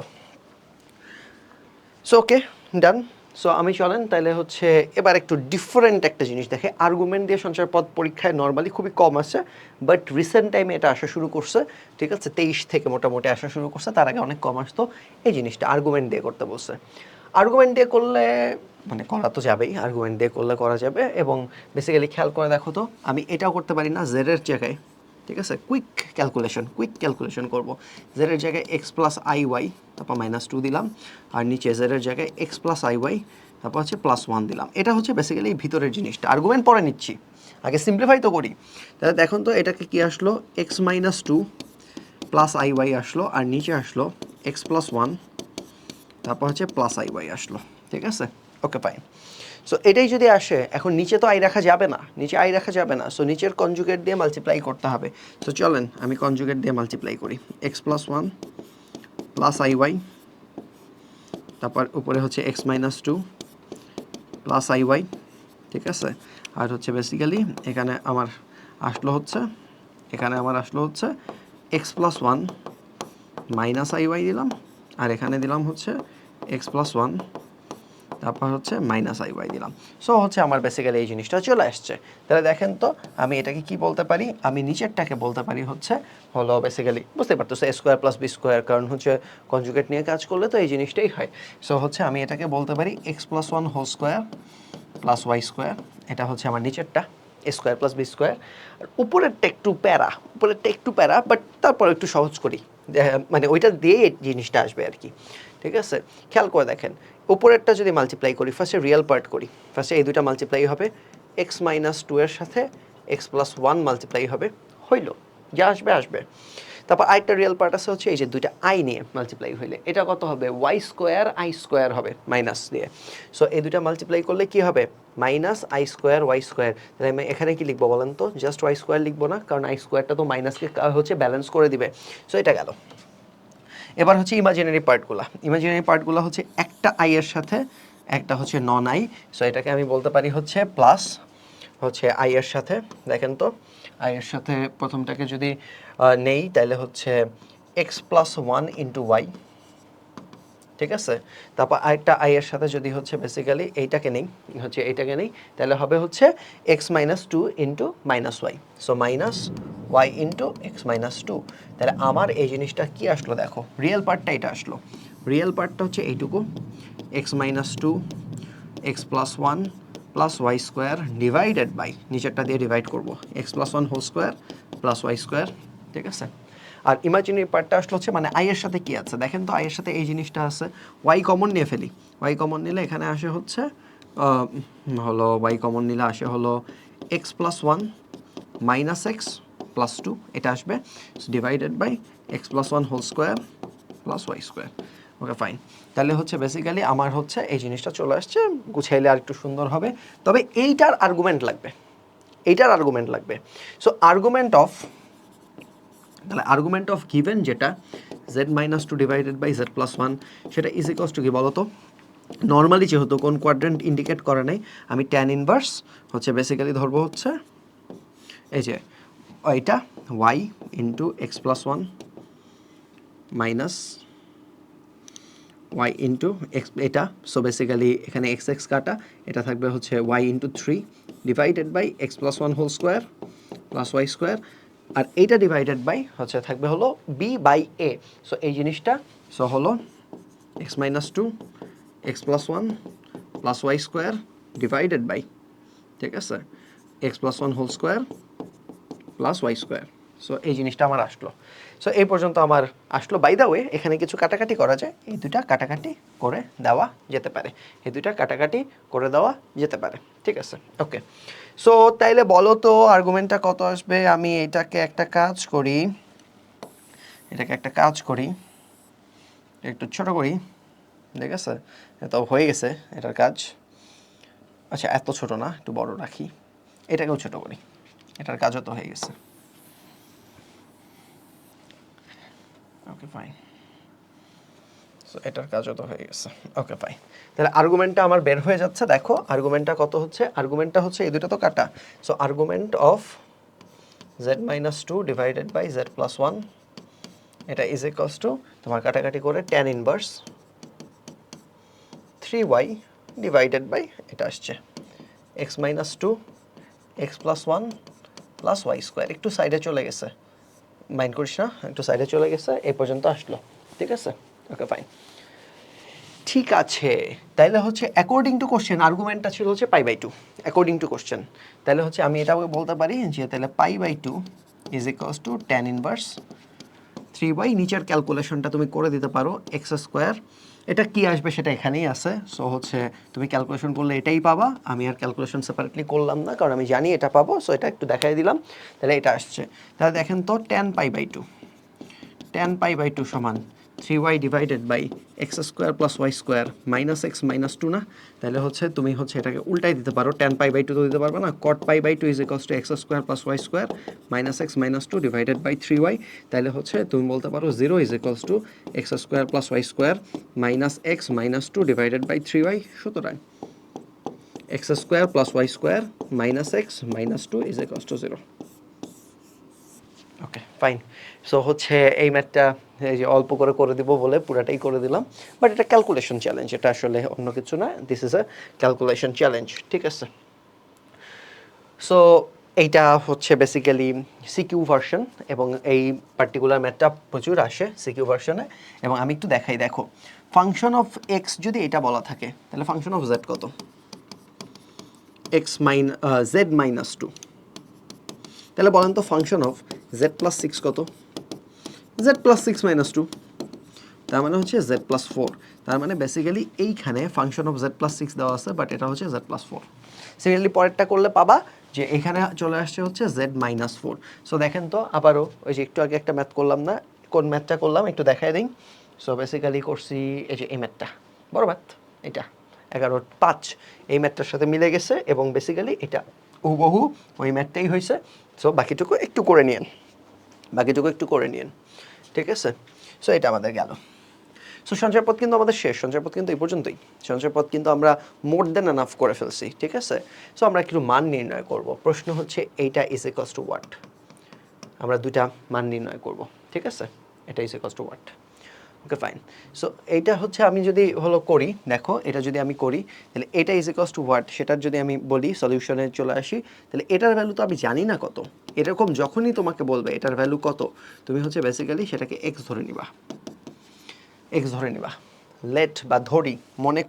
সো ওকে ডান। সো আমি চলেন তাহলে হচ্ছে এবার একটু ডিফারেন্ট একটা জিনিস দেখে, আর্গুমেন্ট দিয়ে সঞ্চয় পদ পরীক্ষায় নর্মালি খুবই কম আসে, বাট রিসেন্ট টাইমে এটা আসা শুরু করছে, ঠিক আছে, 23 থেকে মোটামুটি আসা শুরু করছে, তার আগে অনেক কম আসতো। এই জিনিসটা আর্গুমেন্ট দিয়ে করতে বলছে, আর্গুমেন্ট দিয়ে করলে মানে করা তো যাবেই, আর্গুমেন্ট দিয়ে করলে করা যাবে, এবং বেসিক্যালি খেয়াল করে দেখো তো, আমি এটাও করতে পারি না জেডের জায়গায়, ঠিক আছে, কুইক ক্যালকুলেশন করব, জেডের জায়গায় এক্স প্লাস আই ওয়াই তারপর -2 দিলাম, আর নিচে z এর জায়গায় x প্লাস iy, তারপর হচ্ছে +1 দিলাম। এটা হচ্ছে বেসিক্যালি এই ভিতরের জিনিসটা, আর্গুমেন্ট পরে নিচ্ছি, আগে সিম্পলিফাই তো করি। তাহলে দেখুন তো এটাকে কি আসলো, x -2 প্লাস iy আসলো, আর নিচে আসলো x প্লাস 1, তারপর হচ্ছে প্লাস iy আসলো, ঠিক আছে? ওকে ফাইন। সো এটাই যদি আসে, এখন নিচে তো আই রাখা যাবে না, নিচে আই রাখা যাবে না, সো নিচের কনজুগেট দিয়ে মাল্টিপ্লাই করতে হবে। সো চলেন আমি কনজুগেট দিয়ে মাল্টিপ্লাই করি, x প্লাস 1 প্লাস iy, তারপর উপরে হচ্ছে x -2 প্লাস iy, ঠিক আছে? আর হচ্ছে বেসিক্যালি এখানে আমার আসলো হচ্ছে x প্লাস 1 মাইনাস iy দিলাম, আর এখানে দিলাম হচ্ছে x প্লাস 1, তারপর হচ্ছে মাইনাস iy দিলাম। সো হচ্ছে আমার বেসিক্যালি এই জিনিসটা চলে আসছে। তাহলে দেখেন তো আমি এটাকে কি বলতে পারি, আমি নিচেরটাকে বলতে পারি হচ্ছে হলো বেসিক্যালি, বুঝতে পারতেছো a square plus b square, কারণ হচ্ছে কনজুগেট নিয়ে কাজ করলে তো এই জিনিসটাই হয়। সো হচ্ছে আমি এটাকে বলতে পারি x plus 1 whole square plus y square, এটা হচ্ছে আমার নিচেরটা a square plus b square. আর উপরেরটা একটু প্যারা, বাট তারপর একটু সহজ করি, মানে ওইটা দিয়ে এই জিনিসটা আসবে আর কি, ঠিক আছে? খেয়াল করে দেখেন, উপরেরটা যদি মাল্টিপ্লাই করি, ফার্স্টে রিয়েল পার্ট করি, ফার্স্টে এই দুইটা মাল্টিপ্লাই হবে, x -2 এর সাথে x প্লাস 1 মাল্টিপ্লাই হবে, হইল, যা আসবে আসবে। তারপর আরেকটা রিয়েল পার্ট আছে হচ্ছে এই যে দুইটা আই নিয়ে মাল্টিপ্লাই হইলে এটা কত হবে, y স্কোয়ার আই স্কোয়ার হবে মাইনাস দিয়ে। সো এই দুইটা মাল্টিপ্লাই করলে কি হবে, minus i square y square. তাহলে আমি এখানে কি লিখবো বলেন তো, জাস্ট ওয়াই স্কোয়ার লিখবো না, কারণ আই স্কোয়ারটা তো মাইনাসকে হচ্ছে ব্যালেন্স করে দিবে। সো এটা গেল। এবার হচ্ছে ইমাজিনারি পার্টগুলো হচ্ছে একটা আই এর সাথে একটা হচ্ছে নন আই। সো এটাকে আমি বলতে পারি হচ্ছে প্লাস হচ্ছে আই এর সাথে, দেখেন তো আই এর সাথে প্রথমটাকে যদি নেই তাহলে হচ্ছে এক্স প্লাস 1 ইন্টু ওয়াই, ঠিক আছে? তারপর আরেকটা আই এর সাথে যদি হচ্ছে বেসিক্যালি এইটাকে নেই, তাহলে হবে হচ্ছে x minus 2 into minus y, so minus y into x minus 2। তাহলে আমার এই জিনিসটা কি আসলো, দেখো রিয়েল পার্টটা এটা আসলো, রিয়েল পার্টটা হচ্ছে এইটুকু, x minus 2 x plus 1 plus y square divided by, নিচেরটা দিয়ে ডিভাইড করবো, x plus 1 whole square plus y square, ঠিক আছে? আর ইমাজিনারি পার্টটা আসলে হচ্ছে মানে আই এর সাথে কি আছে, দেখেন তো আই এর সাথে এই জিনিসটা আছে, ওয়াই কমন নিয়ে ফেলি, ওয়াই কমন নিলে এখানে আসে হচ্ছে হলো ওয়াই কমন নিলে আসে হলো x plus 1 minus x plus 2, এটা আসবে divided by x plus 1 whole square plus y square. Okay fine. তাহলে হচ্ছে বেসিক্যালি আমার হচ্ছে এই জিনিসটা চলে আসছে, গুছাইলে আর একটু সুন্দর হবে। তবে এইটার আর্গুমেন্ট লাগবে, সো আর্গুমেন্ট অফ গিভেন যেটা z minus 2 divided by z plus 1, সেটা ইজ ইকুয়ালস টু কি বলো তো? নর্মালি যেহেতু কোন কোয়াড্রেন্ট ইন্ডিকেট করে নাই, আমি ট্যান ইনভার্স হচ্ছে বেসিক্যালি ধরবো হচ্ছে এই যে এটা y into x plus 1 minus y into x, এটা সো বেসিক্যালি এখানে এক্স এক্স কাটা, এটা থাকবে হচ্ছে y into 3 divided by x plus 1 whole square plus y square, আর এইটা ডিভাইডেড বাই হচ্ছে থাকবে হলো b বাই a। সো এই জিনিসটা সো হলো x minus 2 x plus 1 plus y square divided by, ঠিক আছে, x plus 1 whole square plus y square. So এই জিনিসটা আমার আসলো। সো এই পর্যন্ত আমার আসলো। বাই দ্য ওয়ে এখানে কিছু কাটাকাটি করা যায়, এই দুইটা কাটাকাটি করে দেওয়া যেতে পারে, ঠিক আছে? ওকে, সো তাইলে বলো তো আর্গুমেন্টটা কত আসবে? আমি এটাকে একটা কাজ করি, একটু ছোট করি, ঠিক আছে? তো হয়ে গেছে এটার কাজ। আচ্ছা এত ছোট না, একটু বড় রাখি, এটাকেও ছোট করি, এটার কাজও তো হয়ে গেছে। ওকে ফাইন, সো এটার কাজও তো হয়ে গেছে। ওকে ফাইন, তাহলে আর্গুমেন্টটা আমার বের হয়ে যাচ্ছে। দেখো আর্গুমেন্টটা কত হচ্ছে, আর্গুমেন্টটা হচ্ছে এই দুটো তো কাটা, so argument of z minus 2 divided by z plus 1, এটা ইজ ইকুয়ালস টু তোমার কাটাকাটি করে tan inverse 3y divided by এটা আসছে x minus 2 x plus 1 plus y square. একটু সাইডে চলে গেছে, মাইন্ড করিস না, একটু সাইডে চলে গেছে, এই পর্যন্ত আসলো, ঠিক আছে? ওকে ফাইন, ঠিক আছে। তাইলে হচ্ছে অ্যাকর্ডিং টু কোশ্চেন আর্গুমেন্টটা ছিল হচ্ছে π/2 অ্যাকর্ডিং টু কোশ্চেন। তাহলে হচ্ছে আমি এটাও বলতে পারি যে তাহলে π/2 is equals to tan inverse 3y, নিচের ক্যালকুলেশনটা তুমি করে দিতে পারো এক্স স্কোয়ার, এটা কি আসবে সেটা এখানেই আছে। সো হচ্ছে তুমি ক্যালকুলেশন করলে এটাই পাবা, আমি আর ক্যালকুলেশন সেপারেটলি করলাম না কারণ আমি জানি এটা পাবো, সো এটা একটু দেখাই দিলাম। তাহলে এটা আসছে, তাহলে দেখেন তো tan pi by 2 সমান 3y divided by x square plus y square minus x minus two না, তাহলে হচ্ছে তুমি হচ্ছে এটাকে উল্টাই দিতে পারো, tan pi by 2 তো দিতে পারবে না, cot pi by 2 is equals to x square plus y square minus x minus two divided by 3y, তাহলে হচ্ছে তুমি বলতে পারো 0 is equals to x square plus y square minus x minus two divided by 3y, সুতরাং x square plus y square minus x minus two is equals to 0। Okay fine. So হচ্ছে এই ম্যাথটা এই যে অল্প করে করে দিব বলে পুরাটাই করে দিলাম, বাট এটা ক্যালকুলেশন চ্যালেঞ্জ, এটা আসলে অন্য কিছু না, this is a calculation challenge, ঠিক আছে। সো এইটা হচ্ছে বেসিক্যালি সিকিউ ভার্সন, এবং এই পার্টিকুলার ম্যাথটা প্রচুর আসে সিকিউ ভার্সনে। এবং আমি একটু দেখাই, দেখো ফাংশন অফ এক্স যদি এটা বলা থাকে তাহলে ফাংশন অফ জেড কত, এক্স জেড মাইনাস টু, তাহলে বলেন তো function of z plus six কত, z plus six minus two, তার মানে হচ্ছে জেড প্লাস ফোর। তার মানে বেসিক্যালি এইখানে function of z plus six দেওয়া আছে, বাট এটা হচ্ছে জেড প্লাস ফোর। সিমিলারলি পরেরটা করলে পাবা যে এখানে চলে আসছে হচ্ছে জেড মাইনাস ফোর। সো দেখেন তো আবারও ওই যে একটু আগে একটা ম্যাথ করলাম না, কোন ম্যাথটা করলাম একটু দেখাই দিই। সো বেসিক্যালি করছি এই যে এই ম্যাথটা, বড় ম্যাথ এটা 11/5, এই ম্যাথটার সাথে মিলে গেছে, এবং বেসিক্যালি এটা হুবহু ওই ম্যাথটাই হয়েছে। সো বাকিটুকু একটু করে নিন, ঠিক আছে। সো এটা আমাদের গেল। সো সঞ্চয় পথ কিন্তু আমাদের শেষ, সঞ্চয় পথ কিন্তু এই পর্যন্তই, সঞ্চয় পথ কিন্তু আমরা মোর দেন এনাফ করে ফেলছি, ঠিক আছে। সো আমরা একটু মান নির্ণয় করব, প্রশ্ন হচ্ছে এইটা ইজ ইকুয়ালস টু হোয়াট, আমরা দুইটা মান নির্ণয় করব, ঠিক আছে। এটা is equals two what, okay fine. So এইটা হচ্ছে আমি যদি করি, দেখো এটা যদি আমি করি তাহলে এটা ইজ ইকুয়ালস টু হোয়াট, সেটার যদি আমি বলি সলিউশনে চলে আসি, তাহলে এটার ভ্যালু তো আমি জানি না কত, এরকম যখনই তোমাকে বলবে এটার ভ্যালু কত, তুমি হচ্ছে বেসিক্যালি সেটাকে এক্স ধরে নিবা, লেট বা ধরি, মনে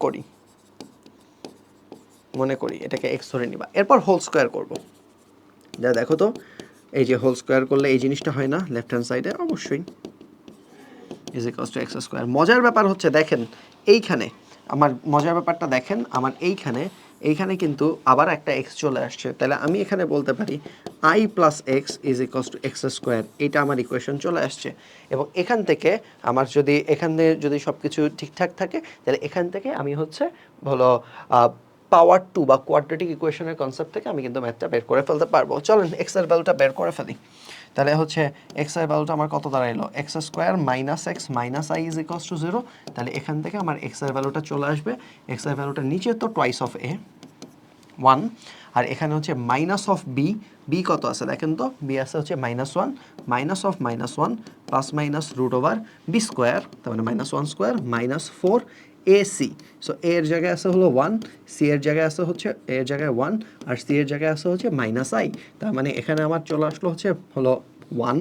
করি এটাকে এক্স ধরে নিবা, এরপর হোল স্কোয়ার করবো। দেখো তো এই যে হোল স্কোয়ার করলে এই জিনিসটা হয় না লেফট হ্যান্ড সাইডে, অবশ্যই is equals to x square. মজার ব্যাপার হচ্ছে দেখেন এইখানে মজার ব্যাপারটা দেখেন আমার এইখানে কিন্তু আবার একটা এক্স চলে আসছে, তাহলে আমি এখানে বলতে পারি I plus x is equals to x square, এইটা আমার ইকুয়েশন চলে আসছে। এবং এখান থেকে আমার এখানে যদি সব কিছু ঠিকঠাক থাকে তাহলে এখান থেকে আমি হচ্ছে পাওয়ার টু বা কোয়াড্রেটিক ইকুয়েশনের কনসেপ্ট থেকে আমি কিন্তু ম্যাথটা বের করে ফেলতে পারবো। চলেন এক্স এর ভ্যালুটা বের করে ফেলি। তাহলে হচ্ছে এক্স এর ভ্যালুটা আমার কত দাঁড়াইলো, x square minus x minus i is equals to 0। তাহলে এখান থেকে আমার এক্স এর ভ্যালুটা চলে আসবে, এক্স এর ভ্যালুটা নিচে তো টোয়াইস অফ এ 1, আর এখানে হচ্ছে মাইনাস অফ বি কত আছে দেখেন তো, বি আছে হচ্ছে -1, minus of -1 plus minus root over B square, তার মানে -1 square minus 4 AC। So a এর জায়গায় আছে হলো 1, সি এর জায়গায় আছে হচ্ছে এ এর জায়গায় 1, আর সি এর জায়গায় আছে হচ্ছে -i। তার মানে এখানে আমার চলে আসলো হচ্ছে 1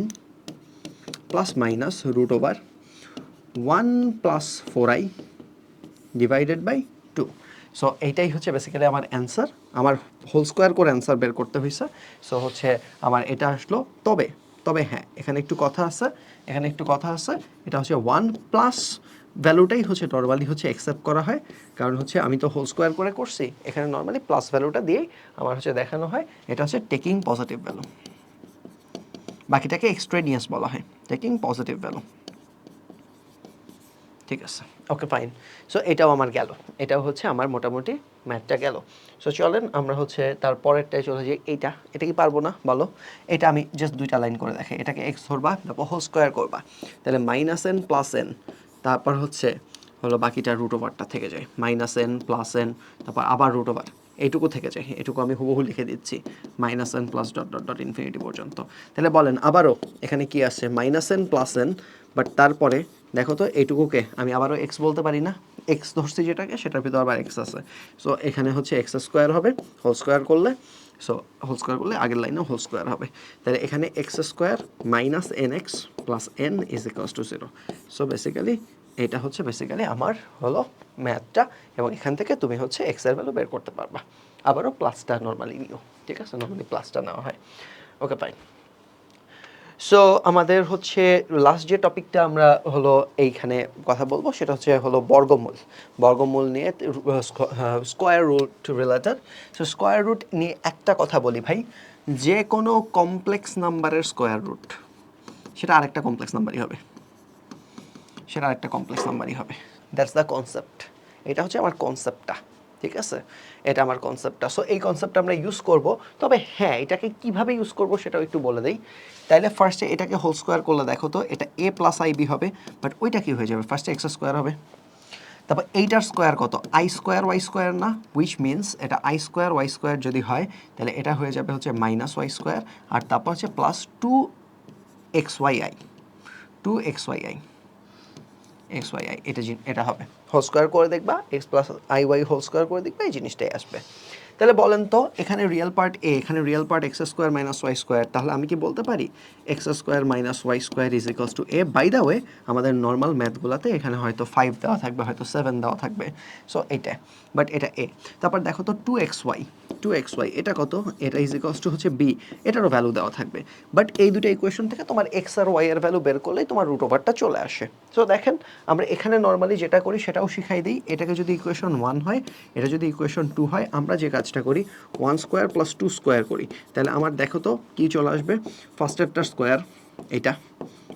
plus minus root over 1 plus 4i divided by 2। So এইটাই হচ্ছে বেসিক্যালি আমার অ্যান্সার, আমার হোল স্কোয়ার করে অ্যান্সার বের করতে হয়েছে। সো হচ্ছে আমার এটা আসলো, তবে হ্যাঁ এখানে একটু কথা আছে, এটা হচ্ছে 1 প্লাস ভ্যালুটাই হচ্ছে নর্মালি হচ্ছে অ্যাকসেপ্ট করা হয়, কারণ হচ্ছে আমি তো হোল স্কোয়ার করে করছি, এখানে নর্মালি প্লাস ভ্যালুটা দিয়েই আমার হচ্ছে দেখানো হয়, এটা হচ্ছে টেকিং পজিটিভ ভ্যালু, বাকিটাকে এক্সট্রেনিয়াস বলা হয়, টেকিং পজিটিভ ভ্যালু, ঠিক আছে। ওকে ফাইন। সো এটাও আমার গেল, এটাও হচ্ছে আমার মোটামুটি ম্যাথটা গেল। সো চলেন আমরা হচ্ছে তারপরেরটায় চলে যাই। এটা কি পারবো না বলো, এটা আমি জাস্ট দুইটা লাইন করে দেখাই, এটাকে এক্স ধরবা, তারপর হোল স্কোয়ার করবা, তাহলে -n প্লাস n, তারপর হচ্ছে বাকিটা রুট ওভারটা থেকে যায়, -n প্লাস n, তারপর আবার রুট ওভার, এইটুকু থেকে যায়, এটুকু আমি হুবহু লিখে দিচ্ছি -n plus dot dot dot infinity পর্যন্ত। তাহলে বলেন আবারও এখানে কি আসছে -n প্লাস n, বাট তারপরে দেখো তো এইটুকুকে আমি আবারও এক্স বলতে পারি না, এক্স ধরছি যেটাকে সেটার ভিতরে আবার এক্স আছে। সো এখানে হচ্ছে এক্স স্কোয়ার হবে, হোল স্কোয়ার করলে আগের লাইনে হোল স্কোয়ার হবে, তাহলে এখানে x square minus N x plus N is equals to 0। So basically এটা হচ্ছে বেসিক্যালি আমার ম্যাথটা, এবং এখান থেকে তুমি হচ্ছে এক্স এর ভ্যালু বের করতে পারবা। আবারও প্লাসটা নর্মালি নিও, ঠিক আছে, নর্মালি প্লাসটা নেওয়া হয়। ওকে ফাইন। সো আমাদের হচ্ছে লাস্ট যে টপিকটা আমরা হলো এইখানে কথা বলবো সেটা হলো বর্গমূল। বর্গমূল নিয়ে square root related. So square root নিয়ে একটা কথা বলি ভাই, যে কোনো কমপ্লেক্স নাম্বারের স্কোয়ার রুট সেটা আরেকটা কমপ্লেক্স নাম্বারই হবে, সেটা আরেকটা কমপ্লেক্স নাম্বারই হবে। That's the concept. এটা হচ্ছে আমার কনসেপ্টটা, ঠিক আছে, এটা আমার কনসেপ্টটা। সো এই কনসেপ্টটা আমরা ইউজ করব, তবে হ্যাঁ এটাকে কিভাবে ইউজ করব সেটাও একটু বলে দেই। তাইলে ফার্স্টে এটাকে হোল স্কোয়ার করলে দেখো তো এটা a প্লাস আই বি হবে, বাট ওইটা কি হয়ে যাবে, ফার্স্টে এক্স স্কোয়ার হবে, তারপর এইটার স্কোয়ার কত, আই স্কোয়ার ওয়াই স্কোয়ার না, উইচ মিনস এটা আই স্কোয়ার ওয়াই স্কোয়ার যদি হয় তাহলে এটা হয়ে যাবে হচ্ছে মাইনাস ওয়াই স্কোয়ার, আর তারপর হচ্ছে plus two x y i, two x y i, x y i এটা হবে। হোল স্কোয়ার করে দেখবা, x plus i y whole square করে দেখবা, এই জিনিসটাই আসবে। তাহলে বলেন তো এখানে রিয়েল পার্ট এ, এখানে real part x square minus y square, তাহলে আমি কি বলতে পারি x square minus y square is equals to a. By the way আমাদের নর্মাল ম্যাথগুলোতে এখানে হয়তো 5 দেওয়া থাকবে, হয়তো 7 দেওয়া থাকবে, সো এটা, বাট এটা এ। তারপর দেখো তো টু এক্স ওয়াই এটা কত, এটা ইজ ইকুয়ালস টু হচ্ছে বি, এটারও ভ্যালু দেওয়া থাকবে। বাট এই দুটো ইকুয়েশন থেকে তোমার এক্স আর ওয়াই এর ভ্যালু বের করলেই তোমার রুট ওভারটা চলে আসে। সো দেখেন আমরা এখানে নর্মালি যেটা করি সেটাও শিখাই দিই। এটাকে যদি ইকুয়েশন 1 হয়, এটা যদি ইকুয়েশন 2 হয়, আমরা যে কাজটা করি 1 স্কোয়ার প্লাস 2 স্কোয়ার করি। তাহলে আমার দেখো তো কী চলে আসবে, ফার্স্টেরটা স্কোয়ার এটা,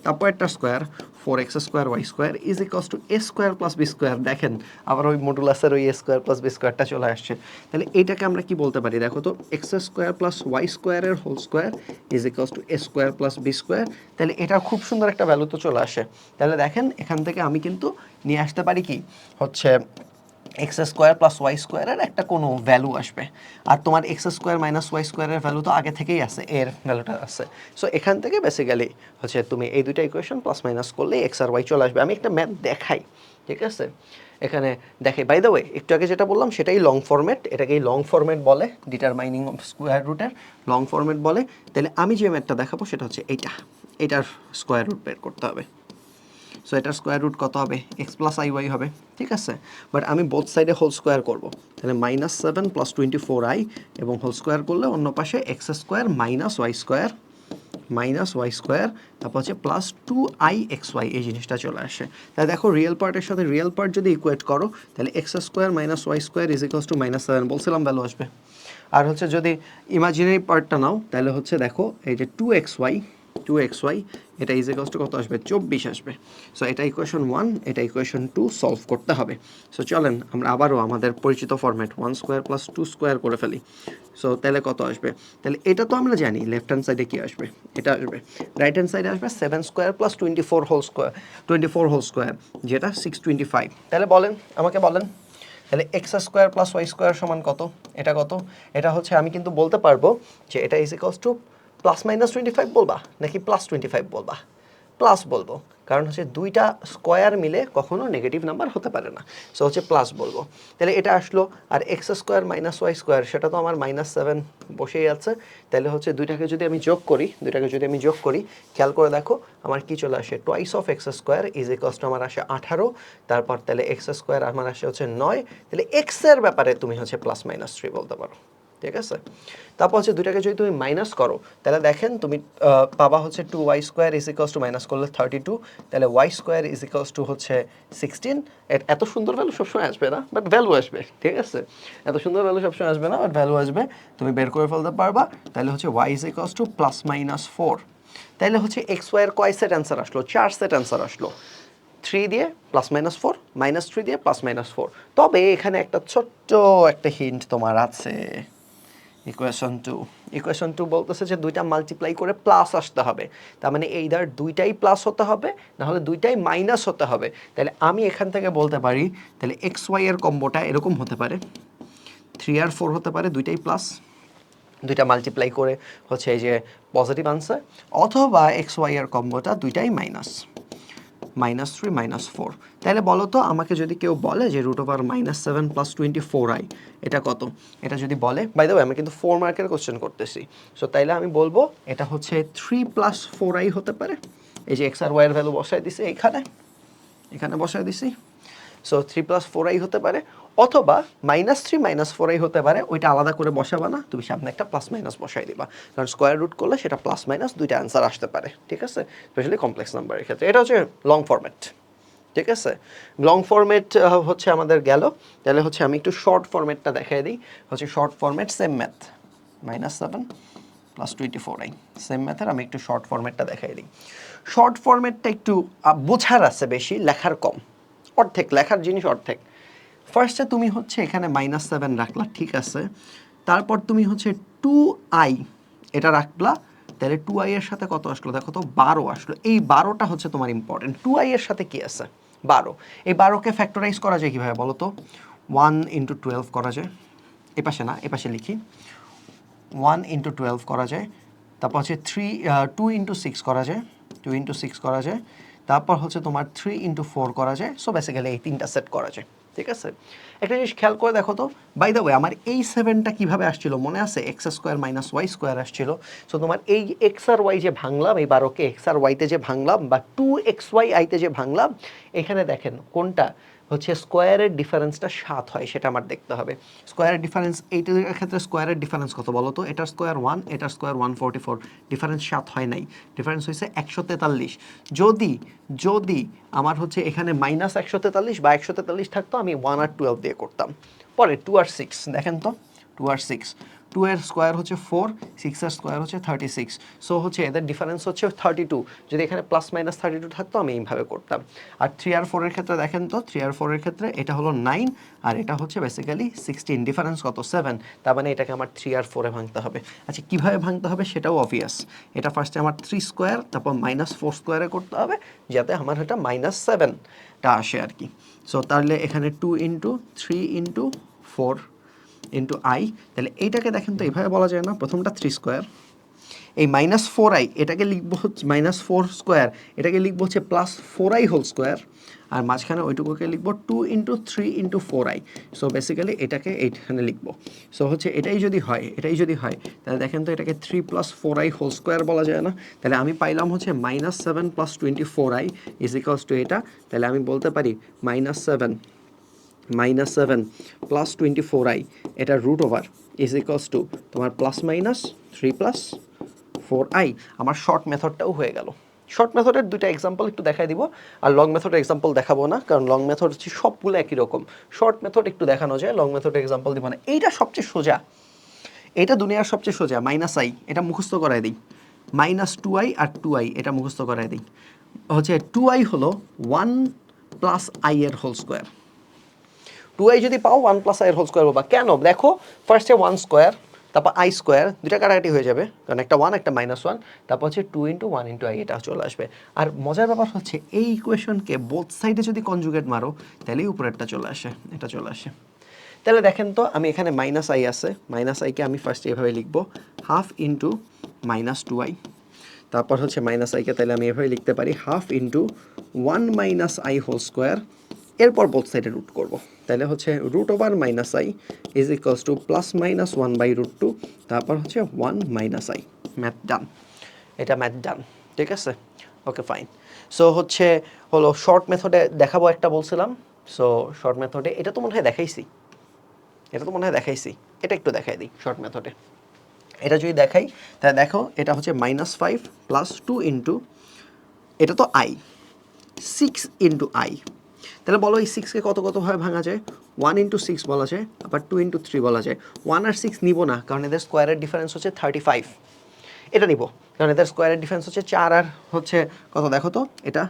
তারপর একটা square 4x square y square is equals to a square plus B square. দেখেন আবার ওই মডুলাসের ওই এ স্কোয়ার প্লাস বি স্কোয়ারটা চলে আসছে। তাহলে এইটাকে আমরা কি বলতে পারি দেখো তো, এক্স স্কোয়ার প্লাস ওয়াই স্কোয়ারের whole square is equals to a square plus B square. তাহলে এটা খুব সুন্দর একটা ভ্যালু তো চলে আসে। তাহলে দেখেন এখান থেকে আমি কিন্তু নিয়ে আসতে পারি কি হচ্ছে এক্স স্কোয়ার প্লাস ওয়াই স্কোয়ারের একটা কোনো ভ্যালু আসবে, আর তোমার এক্স স্কোয়ার মাইনাস ওয়াই স্কোয়ারের ভ্যালু তো আগে থেকেই আছে, এর ভ্যালুটা আছে। সো এখান থেকে বেসিক্যালি হচ্ছে তুমি এই দুইটা ইকুয়েশন প্লাস মাইনাস করলে এক্স আর ওয়াই চলে আসবে। আমি একটা ম্যাথ দেখাই, ঠিক আছে, এখানে দেখে। বাই দ্য ওয়ে একটু আগে যেটা বললাম সেটাই লং ফরম্যাট, এটাকেই লং ফরম্যাট বলে, ডিটারমাইনিং অফ স্কোয়ার রুটের লং ফরম্যাট বলে। তাহলে আমি যে ম্যাথটা দেখাবো সেটা হচ্ছে এইটার স্কোয়ার রুট বের করতে হবে। সো এটার স্কোয়ার রুট কত হবে, এক্স প্লাস আই ওয়াই হবে, ঠিক আছে, বাট আমি বোথ সাইডে হোল স্কোয়ার করবো। তাহলে -7 + 24i এবং হোল স্কোয়ার করলে অন্য পাশে x square minus y square তারপর হচ্ছে প্লাস 2i(xy) এই জিনিসটা চলে আসে। তাহলে দেখো রিয়েল পার্টের সাথে রিয়েল পার্ট যদি ইকুয়েট করো তাহলে x square minus y square is equals to -7 বলছিলাম ভ্যালু আসবে। আর হচ্ছে যদি ইমাজিনারি পার্টটা নাও তাহলে হচ্ছে দেখো এই যে 2xy এটা ইজ ইকুয়ালস টু কত আসবে, 24 আসবে। সো এটা ইকুয়েশন 1, এটা ইকুয়েশন 2 সলভ করতে হবে। সো চলেন আমরা আবারও আমাদের পরিচিত ফরম্যাট 1 স্কোয়ার প্লাস 2 স্কোয়ার করে ফেলি। সো তাহলে কত আসবে, তাহলে এটা তো আমরা জানি লেফট হ্যান্ড সাইডে কি আসবে, এটা আসবে, রাইট হ্যান্ড সাইডে আসবে 7 স্কোয়ার প্লাস 24 হোল স্কোয়ার যেটা 625। তাহলে বলেন, আমাকে বলেন তাহলে x square plus y square সমান কত, এটা কত, এটা হচ্ছে আমি কিন্তু বলতে পারবো যে এটা ইজ ইকুয়ালস টু +-25 বলবা নাকি +25 বলবা, প্লাস বলবো, কারণ হচ্ছে দুইটা স্কোয়ার মিলে কখনো নেগেটিভ নাম্বার হতে পারে না। সো হচ্ছে প্লাস বলবো। তাহলে এটা আসলো, আর x square minus y square সেটা তো আমার -7 বসেই আছে। তাহলে হচ্ছে দুইটাকে যদি আমি যোগ করি খেয়াল করে দেখো আমার কি চলে আসে, twice of x square is equals two আমার আসে 18, তারপর তাহলে এক্স স্কোয়ার আমার আসে হচ্ছে 9। তাহলে এক্সের ব্যাপারে তুমি হচ্ছে +-3 বলতে পারো, ঠিক আছে। তারপর হচ্ছে দুইটাকে যদি তুমি মাইনাস করো তাহলে দেখেন তুমি পাবা হচ্ছে 2y² is equals to minus করলে 32, তাহলে y² ইজ ইকুয়ালস টু হচ্ছে 16। এত সুন্দর ভ্যালু সবসময় আসবে না, বাট ভ্যালু আসবে, ঠিক আছে, এত সুন্দর ভ্যালু সবসময় আসবে না, বাট ভ্যালু আসবে, তুমি বের করে ফেলতে পারবা। তাহলে হচ্ছে y ইজ ইকুয়ালস টু +-4। তাহলে হচ্ছে xy এর কয় সেট অ্যান্সার আসলো, 4 সেট অ্যান্সার আসলো, 3 দিয়ে +-4, -3 দিয়ে +-4। তবে এখানে একটা ছোট্ট একটা হিন্ট তোমার আছে। ইকুয়েশন 2 বলতেছে যে দুইটা মাল্টিপ্লাই করে প্লাস আসতে হবে, তার মানে এইদার দুইটাই প্লাস হতে হবে না হলে দুইটাই মাইনাস হতে হবে। তাহলে আমি এখান থেকে বলতে পারি তাহলে এক্স ওয়াই এর কম্বোটা এরকম হতে পারে, 3 আর 4 হতে পারে দুইটাই প্লাস, দুইটা মাল্টিপ্লাই করে হচ্ছে এই যে পজিটিভ আনসার, অথবা এক্স ওয়াই এর কম্বোটা দুইটাই মাইনাস, -3 -4। তাহলে বলো তো আমাকে যদি কেউ বলে যে √7 + 24i এটা কত, এটা যদি বলে, বাই দ্য ওয়ে আমি কিন্তু 4 মার্কের কোশ্চেন করতেছি। সো তাইলে আমি বলবো এটা হচ্ছে 3 + 4i হতে পারে। এই যে এক্স আর ওয়াই এর ভ্যালু বসাই দিছি এখানে বসাই দিছি। সো 3 + 4i হতে পারে, অথবা -3 -4i হতে পারে, ওইটা আলাদা করে বসাবা না, তুমি সামনে একটা প্লাস মাইনাস বসাই দিবা, কারণ স্কোয়ার রুট করলে সেটা প্লাস মাইনাস দুইটা অ্যান্সার আসতে পারে, ঠিক আছে, স্পেশালি কমপ্লেক্স নাম্বারের ক্ষেত্রে। এটা হচ্ছে লং ফরম্যাট, ঠিক আছে। লং ফরম্যাট হচ্ছে আমাদের গেল। তাহলে হচ্ছে আমি একটু শর্ট ফরম্যাটটা দেখাই দিই। হচ্ছে short format same math, -7 + 24i, same ম্যাথের আমি একটু শর্ট ফরম্যাটটা দেখাই দিই। শর্ট ফরম্যাটটা একটু বোঝার আছে বেশি, লেখার কম, অর্ধেক লেখার জিনিস অর্ধেক। ফার্স্টে তুমি হচ্ছে এখানে -7 রাখলা, ঠিক আছে, তারপর তুমি হচ্ছে 2i এটা রাখলা, তাহলে 2i এর সাথে কত আসলো দেখো তো, 12 আসলো। এই 12টা হচ্ছে তোমার ইম্পর্টেন্ট। 2i এর সাথে কি আছে, 12। এই 12কে ফ্যাক্টরাইজ করা যায় কীভাবে বলো তো, 1 × 12 করা যায়, এপাশে না এপাশে লিখি, 1 × 12 করা যায়, তারপর হচ্ছে 2 × 6 করা যায়, 2 × 6 করা যায়, তারপর হচ্ছে তোমার 3 × 4 করা যায়। সো বেসিক্যালি এই তিনটা সেট করা যায়, ঠিক আছে। একটা জিনিস খেয়াল করে দেখো তো, বাই দ্য ওয়ে আমার এই 7টা কীভাবে আসছিল মনে আছে, x² - y² আসছিল। সো তোমার এই x আর y যে ভাঙলাম, এই 12কে x আর y-তে যে ভাঙলাম, বা 2xy i-তে যে ভাঙলাম, এখানে দেখেন কোনটা হচ্ছে স্কোয়ারের ডিফারেন্সটা 7 হয়, সেটা আমার দেখতে হবে। স্কোয়ারের ডিফারেন্স এইটার ক্ষেত্রে স্কোয়ারের ডিফারেন্স কত বলো তো, এটার স্কোয়ার 1, এটার স্কোয়ার 144, ডিফারেন্স 7 হয় নাই, ডিফারেন্স হয়েছে 143। যদি আমার হচ্ছে এখানে -143 বা 143 থাকতো, আমি 1 আর 12 দিয়ে করতাম। পরে 2 আর 6 দেখেন তো, 2 আর 6, 2 এর স্কোয়ার হচ্ছে 4, 6 এর স্কোয়ার হচ্ছে 36। সো হচ্ছে এদের ডিফারেন্স হচ্ছে 32। যদি এখানে +-32 থাকতো, আমি এইভাবে করতাম। আর 3 আর 4 এর ক্ষেত্রে দেখেন তো, 3 আর 4 এর ক্ষেত্রে এটা হলো 9 আর এটা হচ্ছে বেসিক্যালি 16, ডিফারেন্স কত, 7। তার মানে এটাকে আমার 3 আর 4 এ ভাঙতে হবে। আচ্ছা কীভাবে ভাঙতে হবে সেটাও অবভিয়াস। এটা ফার্স্টে আমার 3 স্কোয়ার, তারপর -4 স্কোয়ারে করতে হবে, যাতে আমার এটা -7টা আসে আর কি। সো তাহলে এখানে 2 × 3 × 4 × i, তাহলে এইটাকে দেখেন তো এইভাবে বলা যায় না, প্রথমটা 3 স্কোয়ার, এই -4i এটাকে লিখবো হচ্ছে -4 স্কোয়ার, এটাকে লিখবো হচ্ছে +4i হোল স্কোয়ার, আর মাঝখানে ওইটুকুকে লিখবো 2 × 3 × 4i। সো বেসিক্যালি এটাকে এইখানে লিখবো। সো হচ্ছে এটাই যদি হয় তাহলে দেখেন তো, এটাকে 3 + 4i হোল স্কোয়ার বলা যায় না। তাহলে আমি পাইলাম হচ্ছে -7 + 24i = এটা। তাহলে আমি বলতে পারি -7 + 24i এটা √ওভার = তোমার ±3 + 4i। আমার শর্ট মেথডটাও হয়ে গেল। শর্ট মেথডের দুইটা এক্সাম্পল একটু দেখাই দিব, আর লং মেথডের এক্সাম্পল দেখাবো না, কারণ লং মেথড হচ্ছে সবগুলো একই রকম। শর্ট মেথড একটু দেখানো যায়, লং মেথডের এক্সাম্পল দিব না। এইটা সবচেয়ে সোজা, এটা দুনিয়ার সবচেয়ে সোজা, -i এটা মুখস্থ করায় দিই, -2i আর 2i এটা মুখস্থ করায় দিই। হচ্ছে 2i হলো 1 + i এর হোল স্কোয়ার। 2i যদি পাও 1 + i এর হোল স্কোয়ার পাবা। কেন দেখো, ফার্স্টে 1 স্কোয়ার, তারপর i স্কোয়ার, দুটা কাটাকাটি হয়ে যাবে, কারণ একটা 1 একটা -1, তারপর হচ্ছে 2 × 1 × i এটা চলে আসবে। আর মজার ব্যাপার হচ্ছে এই ইকুয়েশনকে বোথ সাইডে যদি কনজুগেট মারো, তাহলেই উপরেরটা চলে আসে, এটা চলে আসে। তাহলে দেখেন তো, আমি এখানে -i আছে, -i-কে আমি ফার্স্টে এভাবে লিখবো, ½ × -2i, তারপর হচ্ছে -i-কে তাহলে আমি এভাবে লিখতে পারি ½ × 1 - i হোল স্কোয়ার, এরপর বোথ সাইডে রুট করব। তাহলে হচ্ছে √ওভার -i = +-1/√2, তারপর হচ্ছে 1 - i। ম্যাথ ডান, এটা ম্যাথ ডান, ঠিক আছে, ওকে ফাইন। সো হলো শর্ট মেথডে দেখাবো একটা বলছিলাম। সো শর্ট মেথডে এটা তো মনে হয় দেখাইছি, এটা একটু দেখাই দিই শর্ট মেথডে। এটা যদি দেখাই, তাহলে দেখো এটা হচ্ছে -5 + 2 × এটা তো i, 6 × i। তাহলে বলো এই 6কে কতভাবে ভাঙা যায়, 1 × 6 বলা যায়, আবার 2 × 3 বলা যায়। 1 আর 6 নিব না, কারণ এদের স্কোয়ারের ডিফারেন্স হচ্ছে 35। এটা নিব, কারণ এদের স্কোয়ারের ডিফারেন্স হচ্ছে 4 আর হচ্ছে কত দেখো তো, এটা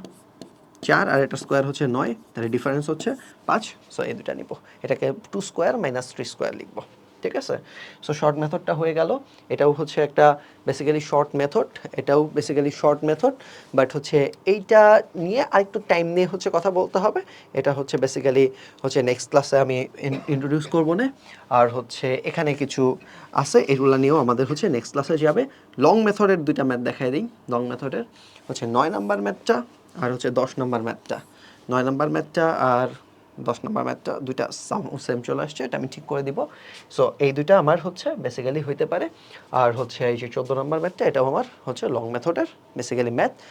4 আর এটা স্কোয়ার হচ্ছে 9, তাহলে ডিফারেন্স হচ্ছে 5। সো এই দুটা নিব, এটাকে 2 স্কোয়ার - 3 স্কোয়ার লিখবো, ঠিক আছে। সো শর্ট মেথডটা হয়ে গেল। এটাও হচ্ছে একটা বেসিক্যালি শর্ট মেথড, বাট হচ্ছে এইটা নিয়ে আরেকটু টাইম নিয়ে হচ্ছে কথা বলতে হবে। এটা হচ্ছে বেসিক্যালি হচ্ছে নেক্সট ক্লাসে আমি ইন্ট্রোডিউস করবো না। আর হচ্ছে এখানে কিছু আছে, এগুলো নিয়েও আমাদের হচ্ছে নেক্সট ক্লাসে যাবে। লং মেথডের দুইটা ম্যাথ দেখাই দিই। লং মেথডের হচ্ছে 9 নাম্বার ম্যাথটা আর হচ্ছে 10 নম্বর ম্যাথটা। 9 নম্বর ম্যাথটা আর 10 নম্বর ম্যাথটা দুইটা সেম চলে আসছে, এটা আমি ঠিক করে দিব। সো এই দুইটা আমার হচ্ছে বেসিক্যালি হইতে পারে। আর হচ্ছে এই যে 14 নম্বর ম্যাথটা, এটাও আমার হচ্ছে লং মেথডের বেসিক্যালি ম্যাথ।